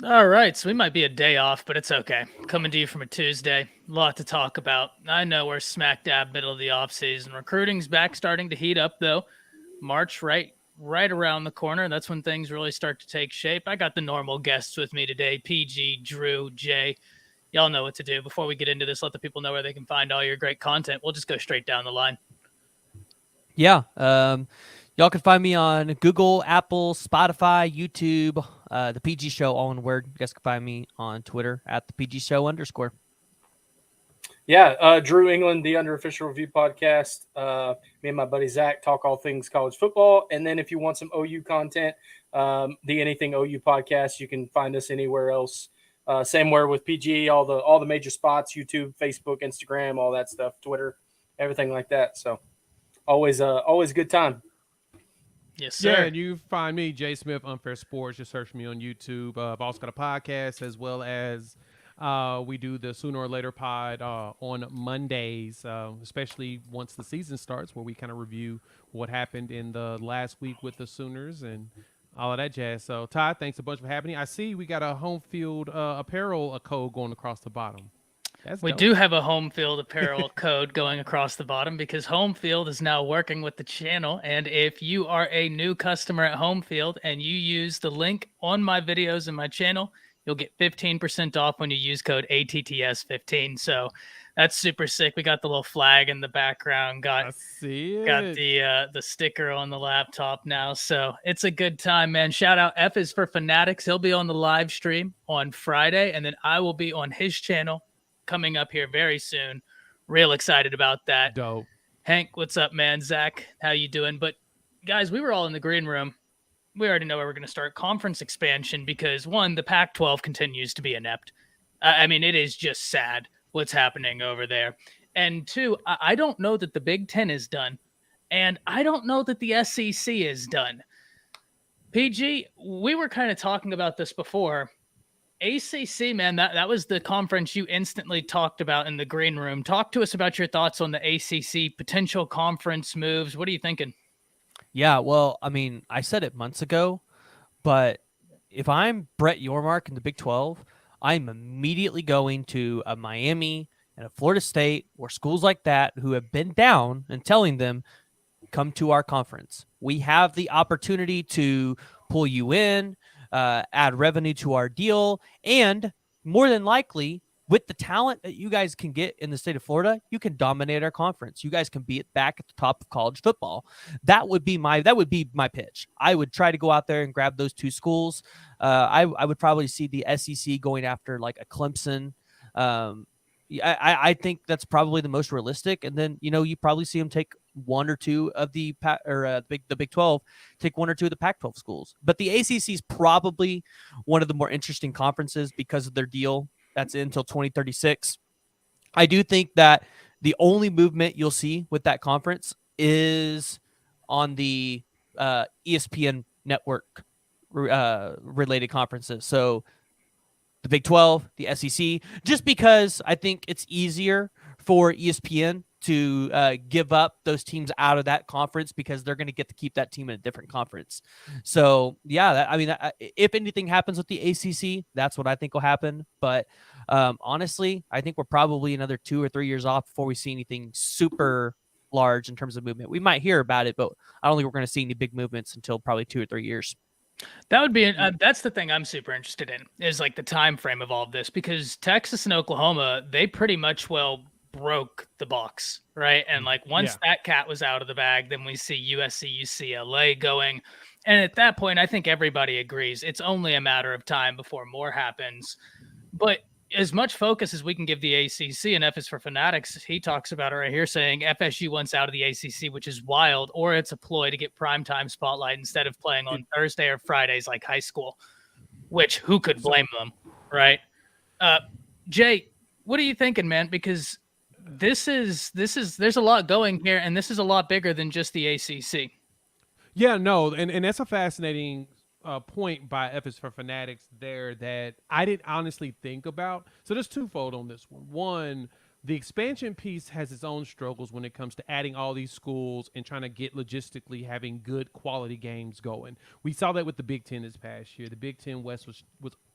All right, so we might be a day off, but it's okay. Coming to you from a Tuesday, a lot to talk about. I know we're smack dab middle of the off season. Recruiting's back, starting to heat up though. March right around the corner. That's when things really start to take shape. I got the normal guests with me today: PG, Drew, Jay. Y'all know what to do. Before we get into this, let the people know where they can find all your great content. We'll just go straight down the line. Yeah. Y'all can find me on Google, Apple, Spotify, YouTube, the PG Show, all in word. You guys can find me on Twitter at the PG Show _. Yeah, Drew England, the Under Official Review podcast. Me and my buddy Zach talk all things college football. And then if you want some OU content, the Anything OU podcast, you can find us anywhere else. Same where with PG, all the major spots: YouTube, Facebook, Instagram, all that stuff, Twitter, everything like that. So always a good time. Yes, Yeah, sir. and you find me, Jay Smith, Unfair Sports. Just search me on YouTube. I've also got a podcast as well as we do the Sooner or Later pod on Mondays, especially once the season starts, where we kind of review what happened in the last week with the Sooners and all of that jazz. So, Todd, thanks a bunch for having me. I see we got a home field apparel code going across the bottom. That's We dope. do have a home field apparel code going across the bottom because Home Field is now working with the channel. And if you are a new customer at Home Field and you use the link on my videos in my channel, you'll get 15% off when you use code ATTS15. So that's super sick. We got the little flag in the background, I see got it. the sticker on the laptop now. So it's a good time, man. Shout out F is for Fanatics. He'll be on the live stream on Friday, and then I will be on his channel coming up here very soon. Real excited about that. Dope. Hank, what's up, man? Zach, how you doing? But guys, we were all in the green room. We already know where we're going to start conference expansion because one, the Pac-12 continues to be inept. I mean, it is just sad what's happening over there. And two, I don't know that the Big Ten is done, and I don't know that the SEC is done. PG, we were kind of talking about this before. ACC, man, that was the conference you instantly talked about in the green room. Talk to us about your thoughts on the ACC potential conference moves. What are you thinking? Yeah, well, I mean, I said it months ago, but if I'm Brett Yormark in the Big 12, I'm immediately going to a Miami and a Florida State or schools like that who have been down and telling them, come to our conference. We have the opportunity to pull you in, add revenue to our deal, and more than likely, with the talent that you guys can get in the state of Florida, you can dominate our conference. You guys can be back at the top of college football. That would be my pitch. I would try to go out there and grab those two schools. I would probably see the SEC going after like a Clemson. I think that's probably the most realistic. And then you probably see them take one or two of the Big 12, take one or two of the Pac-12 schools. But the ACC is probably one of the more interesting conferences because of their deal that's in until 2036. I do think that the only movement you'll see with that conference is on the ESPN network related conferences. So the Big 12, the SEC, just because I think it's easier for ESPN to give up those teams out of that conference because they're going to get to keep that team in a different conference. So, yeah, if anything happens with the ACC, that's what I think will happen. But honestly, I think we're probably another 2 or 3 years off before we see anything super large in terms of movement. We might hear about it, but I don't think we're going to see any big movements until probably 2 or 3 years. That would be that's the thing I'm super interested in is like the time frame of all of this because Texas and Oklahoma, they pretty much broke the box, right? And like once that cat was out of the bag, then we see USC, UCLA going. And at that point, I think everybody agrees it's only a matter of time before more happens. But as much focus as we can give the ACC, and F is for Fanatics, he talks about it right here saying FSU wants out of the ACC, which is wild, or it's a ploy to get primetime spotlight instead of playing on Thursday or Fridays like high school, which who could blame them, right? Jay, what are you thinking, man? Because there's a lot going here, and this is a lot bigger than just the ACC. Yeah, no, and that's a fascinating point by F is for Fanatics there that I didn't honestly think about. So there's twofold on this one. One, The expansion piece has its own struggles when it comes to adding all these schools and trying to get logistically having good quality games going. We saw that with the Big Ten this past year. The Big Ten West was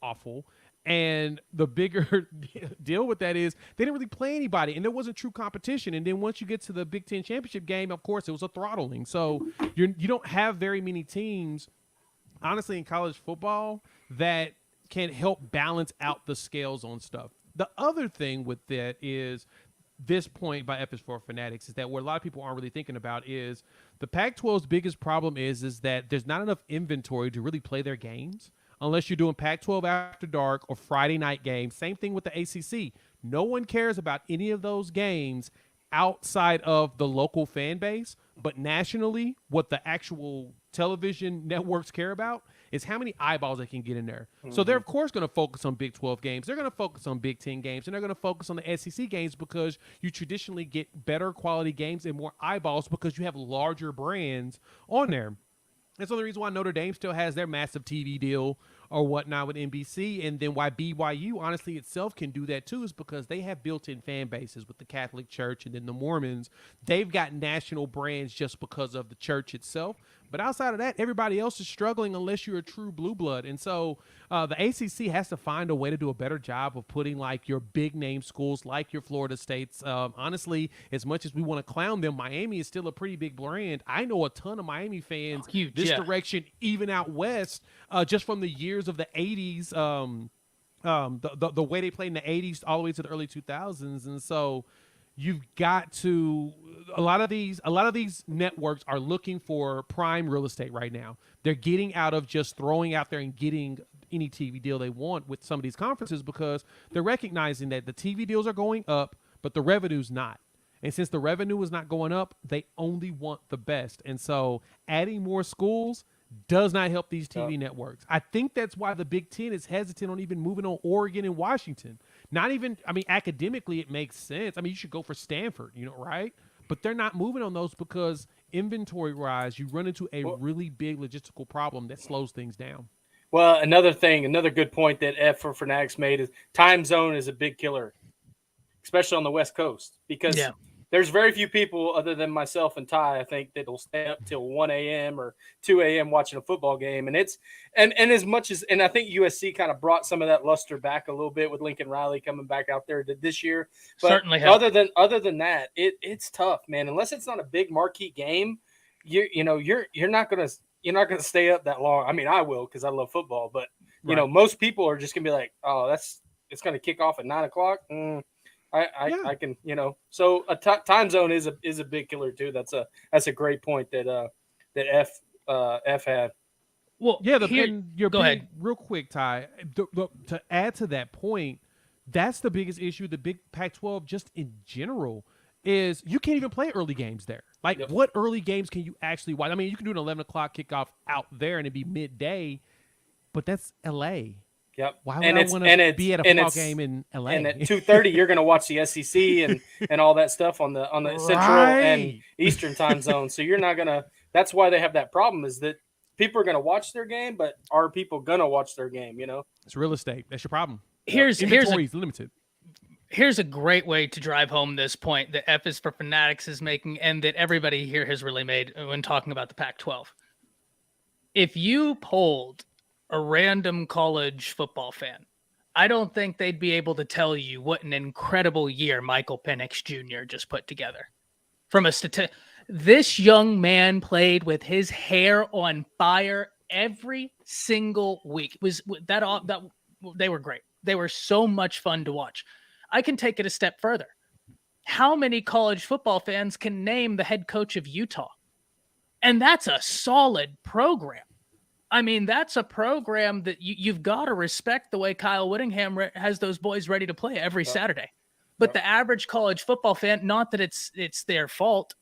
awful. And the bigger deal with that is they didn't really play anybody, and there wasn't true competition. And then once you get to the Big Ten championship game, of course, it was a throttling. So you don't have very many teams, honestly, in college football that can help balance out the scales on stuff. The other thing with that is this point by F is for Fanatics is that what a lot of people aren't really thinking about is the Pac-12's biggest problem is that there's not enough inventory to really play their games unless you're doing Pac-12 After Dark or Friday night games. Same thing with the ACC. No one cares about any of those games outside of the local fan base, but nationally, what the actual television networks care about is how many eyeballs they can get in there. Mm-hmm. So they're, of course, going to focus on Big 12 games. They're going to focus on Big 10 games, and they're going to focus on the SEC games because you traditionally get better quality games and more eyeballs because you have larger brands on there. That's the reason why Notre Dame still has their massive TV deal or whatnot with NBC, and then why BYU honestly itself can do that too is because they have built-in fan bases with the Catholic Church and then the Mormons. They've got national brands just because of the church itself. But outside of that, everybody else is struggling unless you're a true blue blood. And so the ACC has to find a way to do a better job of putting like your big name schools like your Florida States. Honestly, as much as we want to clown them, Miami is still a pretty big brand. I know a ton of Miami fans this direction, even out west, just from the years of the 80s, the way they played in the 80s all the way to the early 2000s. And so you've got to a lot of these networks are looking for prime real estate right now. They're getting out of just throwing out there and getting any TV deal they want with some of these conferences because they're recognizing that the TV deals are going up, but the revenue's not. And since the revenue is not going up, they only want the best. And so adding more schools does not help these TV networks. I think that's why the Big Ten is hesitant on even moving on Oregon and Washington. Not even, I mean, academically it makes sense. I mean, you should go for Stanford, right? But they're not moving on those because inventory-wise, you run into a really big logistical problem that slows things down. Well, another good point that F for Fanatics made is time zone is a big killer, especially on the West Coast, because there's very few people other than myself and Ty, I think, that will stay up till 1 a.m. or 2 a.m. watching a football game. And as much as I think USC kind of brought some of that luster back a little bit with Lincoln Riley coming back out there this year. But certainly other than that, it's tough, man. Unless it's not a big marquee game, you're not gonna stay up that long. I mean, I will because I love football, but most people are just gonna be like, oh, it's gonna kick off at 9 o'clock. I can, so a time zone is a big killer too. That's a great point that F had. Well, go ahead real quick, Ty. To add to that point, that's the biggest issue. The Big Pac-12, just in general, is you can't even play early games there. Like, what early games can you actually watch? I mean, you can do an 11 o'clock kickoff out there and it'd be midday, but that's LA. Yep. Why would I want to be at a football game in LA? And at 2:30, you're going to watch the SEC and all that stuff on the Central and Eastern time zone. So you're not going to. That's why they have that problem. Is that people are going to watch their game, but are people going to watch their game? It's real estate. That's your problem. Inventory is limited. Here's a great way to drive home this point that F is for Fanatics is making, and that everybody here has really made when talking about the Pac-12. If you polled a random college football fan, I don't think they'd be able to tell you what an incredible year Michael Penix Jr. just put together. From a this young man played with his hair on fire every single week. They were great. They were so much fun to watch. I can take it a step further. How many college football fans can name the head coach of Utah? And that's a solid program. I mean, that's a program that you've got to respect the way Kyle Whittingham has those boys ready to play every Saturday. But the average college football fan, not that it's their fault,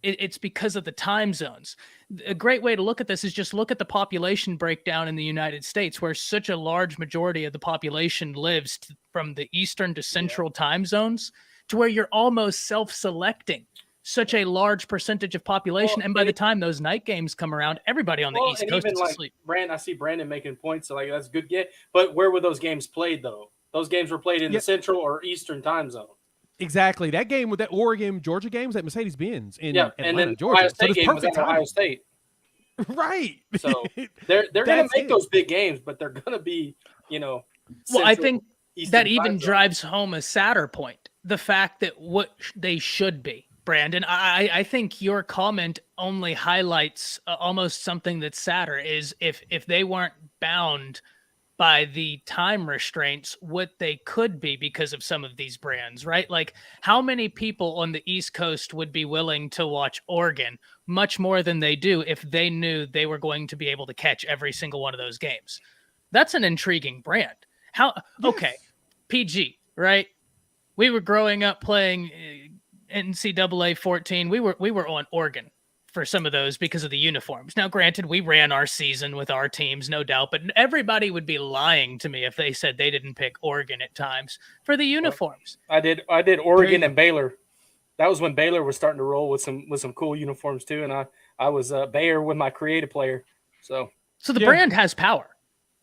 it's because of the time zones. A great way to look at this is just look at the population breakdown in the United States, where such a large majority of the population lives from the Eastern to Central time zones, to where you're almost self-selecting such a large percentage of population. And by the time those night games come around, everybody on the East Coast is asleep. I see Brandon making points. So that's good. But where were those games played, though? Those games were played in the Central or Eastern time zone. Exactly. That game with that Oregon Georgia game was at Mercedes-Benz in Atlanta, and then Georgia. Ohio State so game was perfect at Ohio timing. State. Right. So they're going to That's make it. those big games, but they're going to be, Well, Central, I think Eastern that time even zone. drives home a sadder point. The fact that what they should be, Brandon, I think your comment only highlights almost something that's sadder is if they weren't bound by the time restraints, what they could be because of some of these brands, right? Like how many people on the East Coast would be willing to watch Oregon much more than they do if they knew they were going to be able to catch every single one of those games? That's an intriguing brand. Okay, PG, right? We were growing up playing NCAA 14. We were on Oregon for some of those because of the uniforms. Now, granted, we ran our season with our teams, no doubt, but everybody would be lying to me if they said they didn't pick Oregon at times for the uniforms. I did Oregon and Baylor. That was when Baylor was starting to roll with some cool uniforms too, and I was Bayer with my creative player. So the brand has power.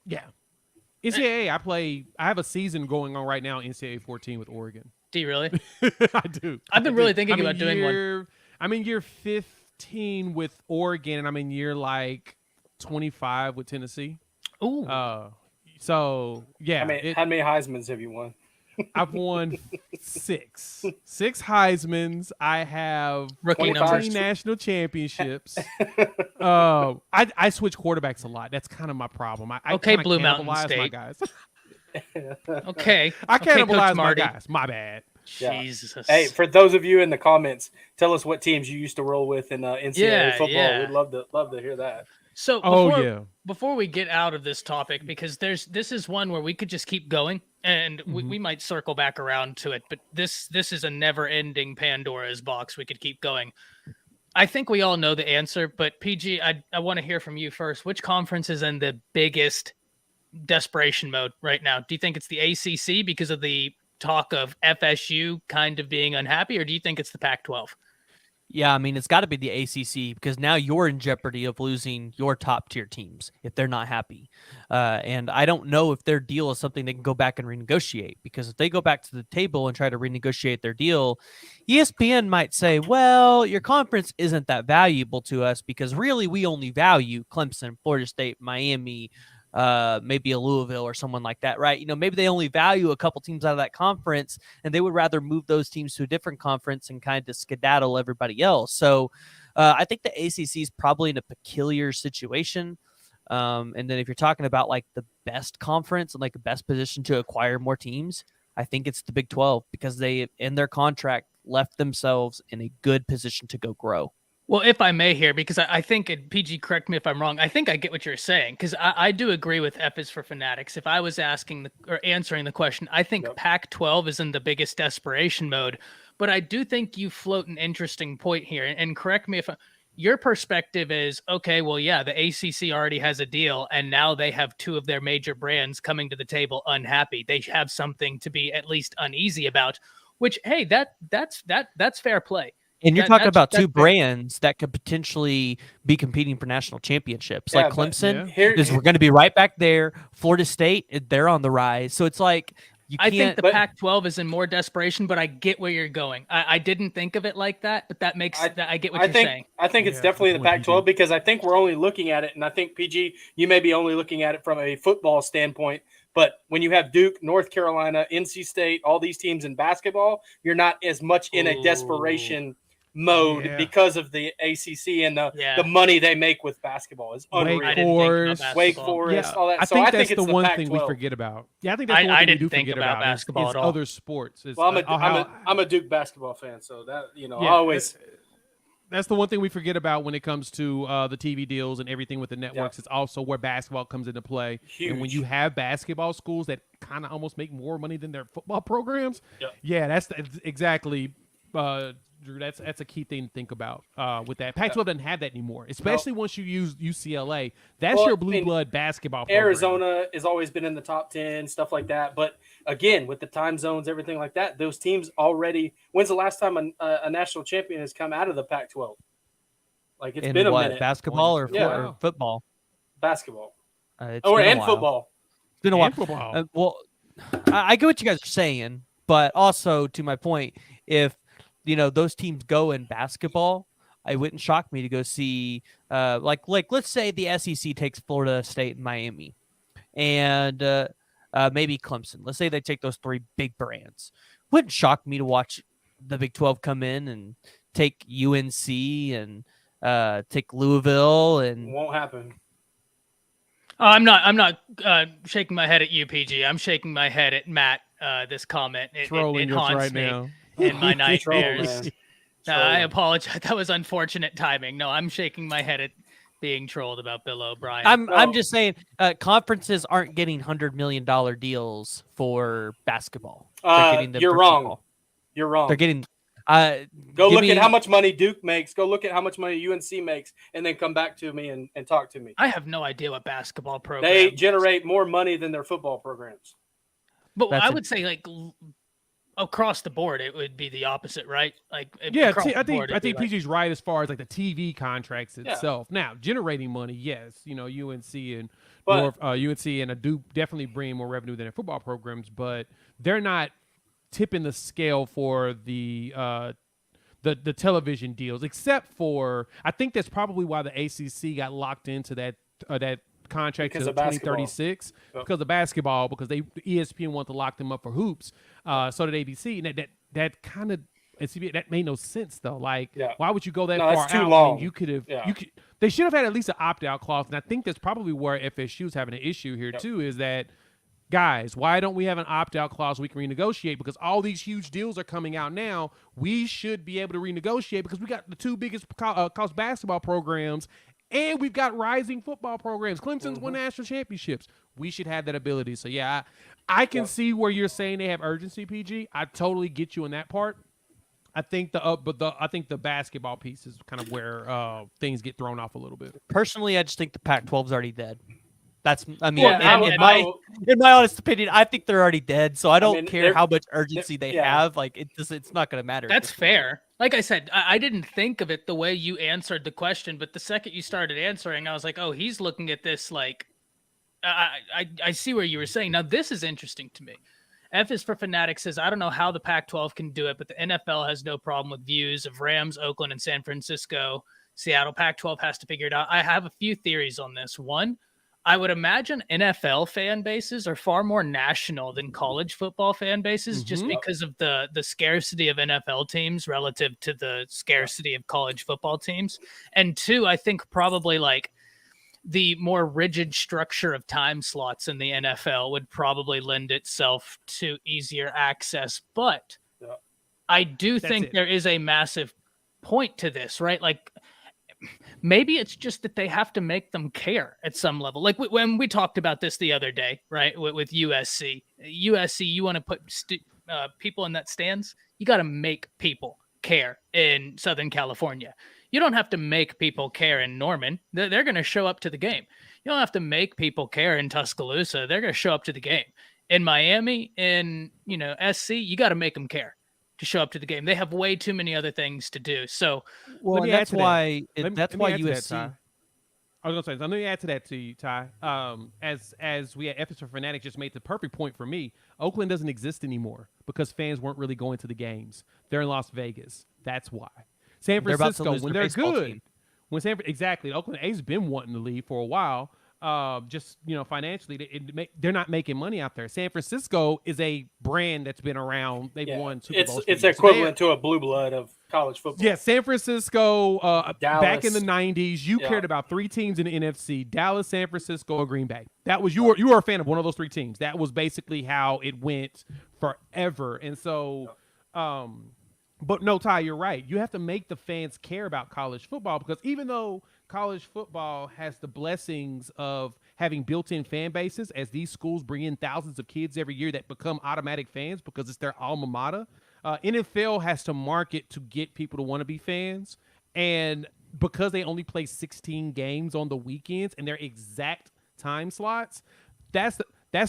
Yeah. NCAA, I have a season going on right now, NCAA 14 with Oregon. Do you really? I do. I've been really thinking about doing one. I'm in year 15 with Oregon, and I'm in year 25 with Tennessee. Ooh. So, yeah. How many Heismans have you won? I've won 6 Heismans. I have rookie 14 national championships. I switch quarterbacks a lot. That's kind of my problem. I okay, kinda Blue Mountain cannibalize State. my guys. Okay. I cannibalize Coach my Marty. guys. My bad. Yeah. Jesus. Hey, for those of you in the comments, tell us what teams you used to roll with in NCAA football. Yeah. We'd love to hear that. So before we get out of this topic, because this is one where we could just keep going and we might circle back around to it, but this is a never-ending Pandora's box. We could keep going. I think we all know the answer, but PG, I want to hear from you first. Which conference is in the biggest desperation mode right now? Do you think it's the ACC because of the talk of FSU kind of being unhappy, or do you think it's the Pac-12? Yeah, I mean, it's got to be the ACC because now you're in jeopardy of losing your top tier teams if they're not happy. And I don't know if their deal is something they can go back and renegotiate, because if they go back to the table and try to renegotiate their deal, ESPN might say, well, your conference isn't that valuable to us because really we only value Clemson, Florida State, Miami, maybe a Louisville or someone like that, right? Maybe they only value a couple teams out of that conference and they would rather move those teams to a different conference and kind of skedaddle everybody else. So I think the ACC is probably in a peculiar situation. And then if you're talking about like the best conference and like the best position to acquire more teams, I think it's the Big 12 because they, in their contract, left themselves in a good position to go grow. Well, if I may here, because I think, and PG, correct me if I'm wrong, I think I get what you're saying, because I do agree with F is for Fanatics. If I was asking or answering the question, I think Pac-12 is in the biggest desperation mode, but I do think you float an interesting point here, and correct me if your perspective is, okay, well, yeah, the ACC already has a deal, and now they have two of their major brands coming to the table unhappy. They have something to be at least uneasy about, which, hey, that's fair play. And you're talking about two brands that could potentially be competing for national championships. Like Clemson is we're going to be right back there. Florida State, they're on the rise. So it's like I think the Pac-12 is in more desperation, but I get where you're going. I didn't think of it like that, but that makes I get what you're saying. I think it's definitely the Pac-12 because I think we're only looking at it, and I think PG, you may be only looking at it from a football standpoint. But when you have Duke, North Carolina, NC State, all these teams in basketball, you're not as much in a desperation mode because of the ACC and the money they make with basketball is unreal. Wake Forest, all that. I think that's the one thing we forget about. Yeah, I think that's the one thing we do forget about basketball is other sports. Well, I'm a Duke basketball fan, so that I always. That's the one thing we forget about when it comes to the TV deals and everything with the networks. It's also where basketball comes into play. Huge. And when you have basketball schools that kind of almost make more money than their football programs, that's exactly. Drew, that's a key thing to think about with that. Pac-12 doesn't have that anymore, especially once you use UCLA. That's your blue blood basketball program. Arizona has always been in the top 10, stuff like that. But again, with the time zones, everything like that, those teams already – when's the last time a national champion has come out of the Pac-12? Like it's been a minute. Basketball or football? Basketball. And football. It's been a while. Well, I get what you guys are saying. But also, to my point, if those teams go in basketball, it wouldn't shock me to go see like let's say the SEC takes Florida State and Miami, and maybe Clemson. Let's say they take those three big brands. Wouldn't shock me to watch the Big 12 come in and take UNC and take Louisville, and Won't happen. Oh, I'm not shaking my head at UPG. I'm shaking my head at Matt. This comment it Trolling us haunts right me now. in my Troll, nightmares. man. I apologize. That was unfortunate timing. No, I'm shaking my head at being trolled about Bill O'Brien. I'm just saying conferences aren't getting $100 million deals for basketball. They're getting them You're for wrong. football. You're wrong. They're getting. Go look at how much money Duke makes. Go look at how much money UNC makes, and then come back to me and talk to me. I have no idea what basketball program. They generate more money than their football programs. But I would say like across the board, it would be the opposite, right? Like Yeah, across I the board, think it'd be PG's right as far as like the TV contracts Yeah. itself. Now, generating money, yes, UNC and But- UNC and Duke definitely bring more revenue than their football programs, but they're not tipping the scale for the television deals, except for I think that's probably why the ACC got locked into that contract Because to of basketball. 2036 Yep. because of basketball, because ESPN want to lock them up for hoops. So did ABC, and that kind of that made no sense though. Like, Yeah. why would you go that No, far that's too out long. when you could have? Yeah. They should have had at least an opt-out clause, and I think that's probably where FSU's having an issue here Yep. too. Is that guys, why don't we have an opt-out clause we can renegotiate? Because all these huge deals are coming out now. We should be able to renegotiate because we got the two biggest college basketball programs, and we've got rising football programs. Clemson's won national championships. We should have that ability. So yeah, I can see where you're saying they have urgency, PG. I totally get you in that part. I think I think the basketball piece is kind of where things get thrown off a little bit. Personally, I just think the Pac-12 is already dead. In my honest opinion, I think they're already dead. So I don't care how much urgency they have. Like it's not going to matter. That's fair. Like I said, I didn't think of it the way you answered the question, but the second you started answering, I was like, oh, he's looking at this like I see where you were saying. Now this is interesting to me. F is for Fanatic says, I don't know how the Pac-12 can do it, but the NFL has no problem with views of Rams, Oakland, and San Francisco. Seattle. Pac-12 has to figure it out. I have a few theories on this. One, I would imagine NFL fan bases are far more national than college football fan bases, just because of the scarcity of NFL teams relative to the scarcity of college football teams. And two, I think probably like the more rigid structure of time slots in the NFL would probably lend itself to easier access. But I do think there is a massive point to this, right? Like, maybe it's just that they have to make them care at some level. Like when we talked about this the other day, right? With USC, you want to put people in that stands. You got to make people care in Southern California. You don't have to make people care in Norman. They're going to show up to the game. You don't have to make people care in Tuscaloosa. They're going to show up to the game. In Miami, in SC, you got to make them care to show up to the game. They have way too many other things to do. So, that's why USC. I was gonna say, let me add to that to you, Ty. As we at Epicenter Fanatic just made the perfect point for me. Oakland doesn't exist anymore because fans weren't really going to the games. They're in Las Vegas. That's why. San Francisco, when they're good, exactly. Oakland A's been wanting to leave for a while. Just financially, they're not making money out there. San Francisco is a brand that's been around. They've won Super Bowls. It's equivalent to a blue blood of college football. Yeah, San Francisco. Dallas. Back in the '90s, you cared about three teams in the NFC: Dallas, San Francisco, or Green Bay. That was you were a fan of one of those three teams. That was basically how it went forever. And so, but no, Ty, you're right. You have to make the fans care about college football because even though college football has the blessings of having built-in fan bases, as these schools bring in thousands of kids every year that become automatic fans because it's their alma mater, NFL has to market to get people to want to be fans. And because they only play 16 games on the weekends and their exact time slots, that's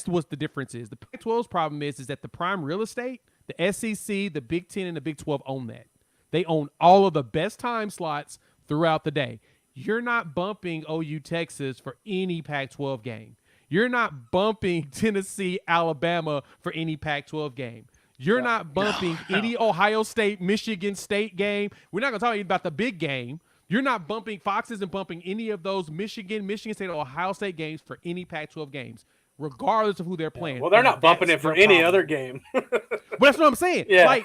what the difference is. The Pac-12's problem is that the prime real estate, the SEC, the Big Ten, and the Big 12 own that. They own all of the best time slots throughout the day. You're not bumping OU Texas for any Pac-12 game. You're not bumping Tennessee, Alabama for any Pac-12 game. You're not bumping any Ohio State, Michigan State game. We're not going to talk about the big game. You're not bumping, Fox isn't bumping any of those Michigan State, or Ohio State games for any Pac-12 games, regardless of who they're playing. Well, they're not bumping it for any other game. But that's what I'm saying. Yeah. Like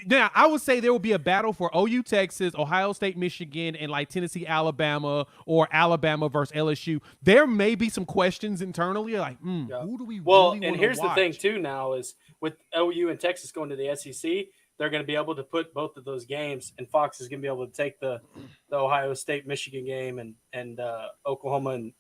now, I would say there will be a battle for OU Texas, Ohio State Michigan, and like Tennessee Alabama, or Alabama versus LSU. There may be some questions internally, like, who do we really want to watch? And here's the thing too. Now is with OU and Texas going to the SEC, they're going to be able to put both of those games, and Fox is going to be able to take the Ohio State Michigan game and Oklahoma and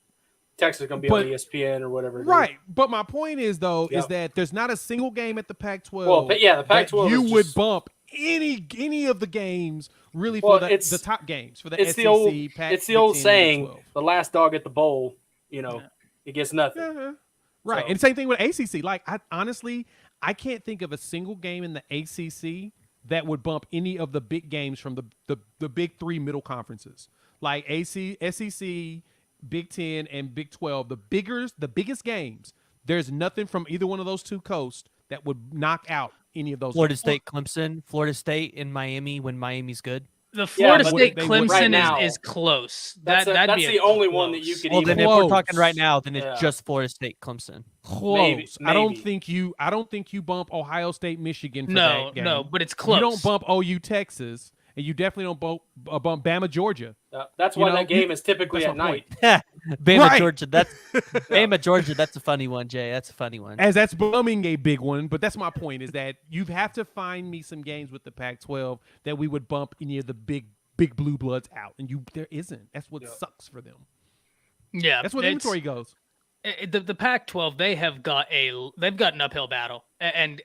Texas is going to be on ESPN or whatever. Right. But my point is, though, is that there's not a single game at the Pac-12. Well, the Pac-12 you would bump any of the games really for the top games for the SEC. It's the old saying, the last dog at the bowl, it gets nothing. Yeah. Right. So. And same thing with ACC. Like, I can't think of a single game in the ACC that would bump any of the big games from the big three middle conferences. Like SEC, Big 10 and Big 12, the biggest games. There's nothing from either one of those two coasts that would knock out any of those. Florida State, Clemson, Florida State in Miami when Miami's good. The Florida State Clemson is close. That's the only one that you could. Well, then if we're talking right now, then it's just Florida State Clemson. Close. Maybe. I don't think you bump Ohio State Michigan for that game. No, but it's close. You don't bump OU Texas, and you definitely don't bump Bama Georgia. That's why that game is typically at night. Bama Georgia. Bama Georgia. That's a funny one, Jay. That's a funny one. As that's bumming a big one, but that's my point, is that you have to find me some games with the Pac-12 that we would bump any of the big blue bloods out, and there isn't. That's what sucks for them. Yeah, that's where the inventory goes. The Pac-12, they've got an uphill battle, and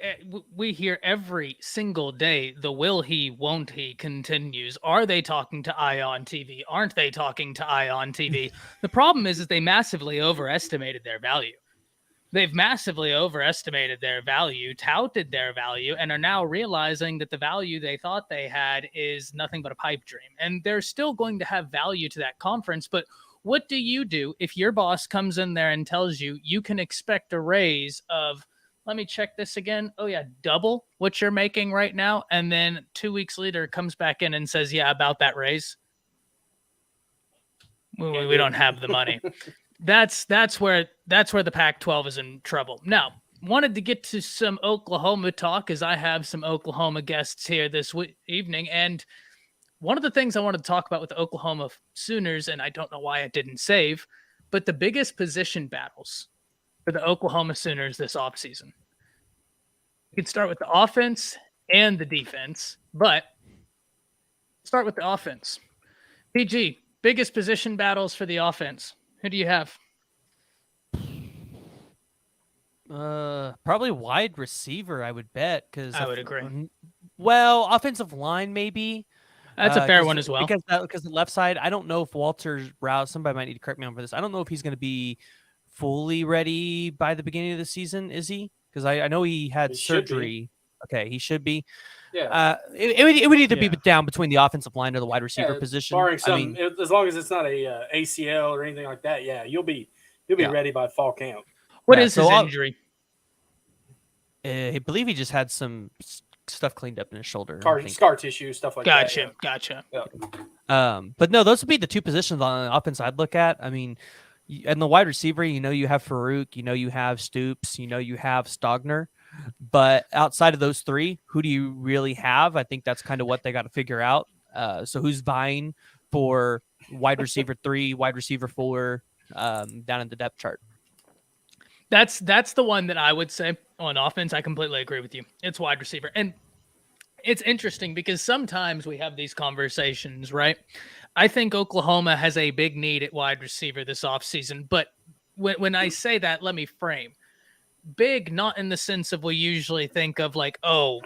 we hear every single day the will he, won't he continues. Are they talking to Ion TV? Aren't they talking to Ion TV? The problem is they massively overestimated their value. They've massively overestimated their value, touted their value, and are now realizing that the value they thought they had is nothing but a pipe dream. And they're still going to have value to that conference, but what do you do if your boss comes in there and tells you you can expect a raise of, let me check this again. Oh yeah, double what you're making right now. And then 2 weeks later comes back in and says, yeah, about that raise. We don't have the money. That's where the Pac-12 is in trouble. Now, wanted to get to some Oklahoma talk, as I have some Oklahoma guests here this evening. And one of the things I wanted to talk about with the Oklahoma Sooners, and I don't know why I didn't save, but the biggest position battles for the Oklahoma Sooners this offseason. You could start with the offense and the defense, but start with the offense. PG, biggest position battles for the offense. Who do you have? Probably wide receiver, I would bet. Because I would agree. Well, offensive line maybe. That's a fair one as well. Because the left side, I don't know if Walter Rouse, somebody might need to correct me on for this. I don't know if he's going to be fully ready by the beginning of the season. Is he? Because I know he had surgery. Okay, he should be. Yeah. It would either be down between the offensive line or the wide receiver position. Barring some, as long as it's not a ACL or anything like that, you'll be ready by fall camp. What is his injury? I believe he just had some stuff cleaned up in his shoulder. Scar tissue, stuff like that. Gotcha. Yeah. But no, those would be the two positions on the offense I'd look at. I mean, and the wide receiver, you have Farouk, you have Stoops, you have Stogner. But outside of those three, who do you really have? I think that's kind of what they got to figure out. So who's vying for wide receiver 3, wide receiver 4 down in the depth chart? That's the one that I would say on offense. I completely agree with you. It's wide receiver. And it's interesting because sometimes we have these conversations, right? I think Oklahoma has a big need at wide receiver this offseason. But when I say that, let me frame. Big, not in the sense of we usually think of like, oh,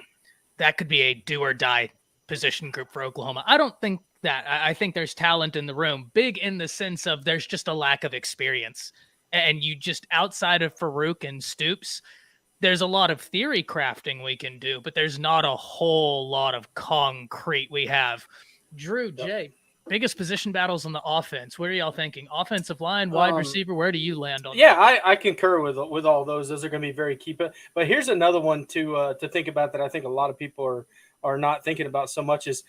that could be a do or die position group for Oklahoma. I don't think that. I think there's talent in the room. Big in the sense of there's just a lack of experience. And you just, outside of Farouk and Stoops, there's a lot of theory crafting we can do, but there's not a whole lot of concrete we have. Drew, Jay, biggest position battles on the offense. What are y'all thinking? Offensive line, wide receiver. Where do you land on? Yeah, that? I concur with all those. Those are going to be very key. But here's another one to think about that I think a lot of people are not thinking about so much is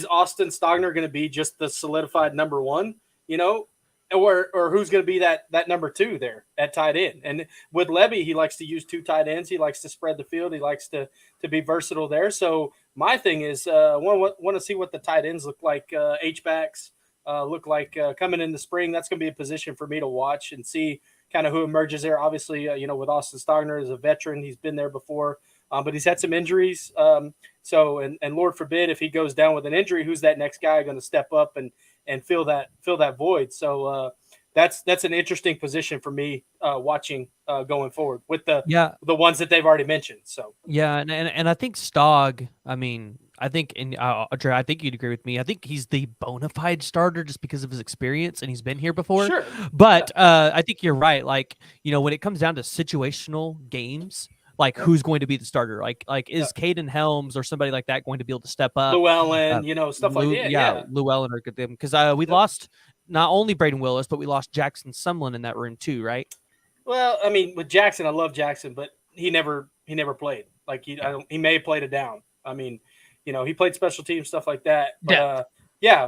Austin Stogner going to be just the solidified number one? You know, or who's going to be that number two there at tight end? And with Levy, he likes to use two tight ends. He likes to spread the field. He likes to be versatile there. So my thing is, want to see what the tight ends look like. H-backs look like coming in the spring. That's going to be a position for me to watch and see kind of who emerges there. Obviously, with Austin Stogner as a veteran, he's been there before, but he's had some injuries. So Lord forbid if he goes down with an injury, who's that next guy going to step up and fill that void? So that's an interesting position for me watching going forward with the ones that they've already mentioned. So and I think Stog. I mean, I think Dre, I think you'd agree with me. I think he's the bona fide starter just because of his experience and he's been here before. Sure. But I think you're right. Like, when it comes down to situational games, like who's going to be the starter? Like is Caden Helms or somebody like that going to be able to step up? Llewellyn, stuff like that. Yeah, Llewellyn or them because we lost not only Braden Willis, but we lost Jackson Sumlin in that room too, right? Well, I mean, with Jackson, I love Jackson, but he never played. Like he may have played it down. I mean, he played special teams, stuff like that. But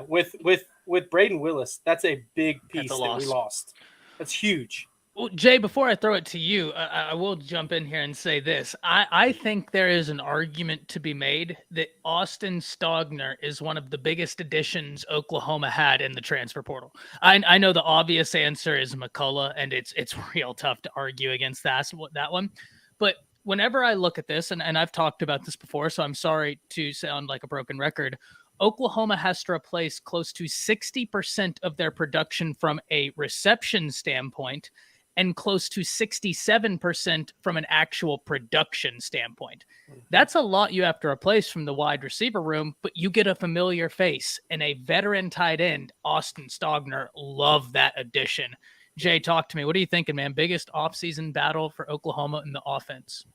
with Braden Willis, that's a big piece that we lost. That's huge. Well, Jay, before I throw it to you, I will jump in here and say this. I think there is an argument to be made that Austin Stogner is one of the biggest additions Oklahoma had in the transfer portal. I know the obvious answer is McCullough, and it's real tough to argue against that one. But whenever I look at this, and I've talked about this before, so I'm sorry to sound like a broken record, Oklahoma has to replace close to 60% of their production from a reception standpoint and close to 67% from an actual production standpoint. That's a lot you have to replace from the wide receiver room, but you get a familiar face and a veteran tight end, Austin Stogner. Love that addition. Jay, talk to me. What are you thinking, man? Biggest offseason battle for Oklahoma in the offense?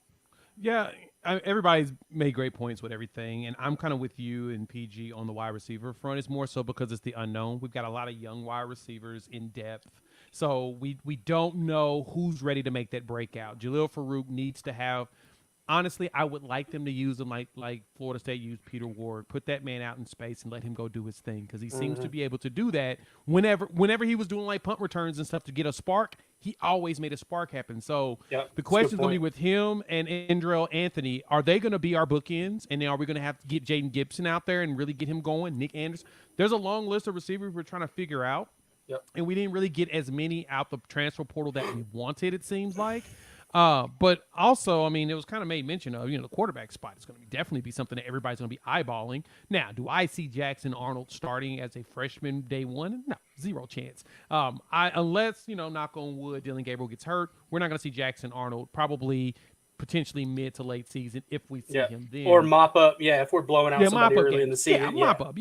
Yeah, everybody's made great points with everything, and I'm kind of with you and PG on the wide receiver front. It's more so because it's the unknown. We've got a lot of young wide receivers in depth. So we don't know who's ready to make that breakout. Jalil Farouk needs to have – honestly, I would like them to use him like Florida State used Peter Ward. Put that man out in space and let him go do his thing because he seems to be able to do that. Whenever he was doing like punt returns and stuff to get a spark, he always made a spark happen. So the question is going to be with him and Andrell Anthony. Are they going to be our bookends? And then are we going to have to get Jaden Gibson out there and really get him going? Nick Anderson. There's a long list of receivers we're trying to figure out. Yep. And we didn't really get as many out the transfer portal that we wanted, it seems like. But also, I mean, it was kind of made mention of, the quarterback spot is going to definitely be something that everybody's going to be eyeballing. Now, do I see Jackson Arnold starting as a freshman day one? No, zero chance. Unless, knock on wood, Dylan Gabriel gets hurt, we're not going to see Jackson Arnold probably potentially mid to late season if we see him then. Or mop up, if we're blowing out somebody early in the season. Mop up,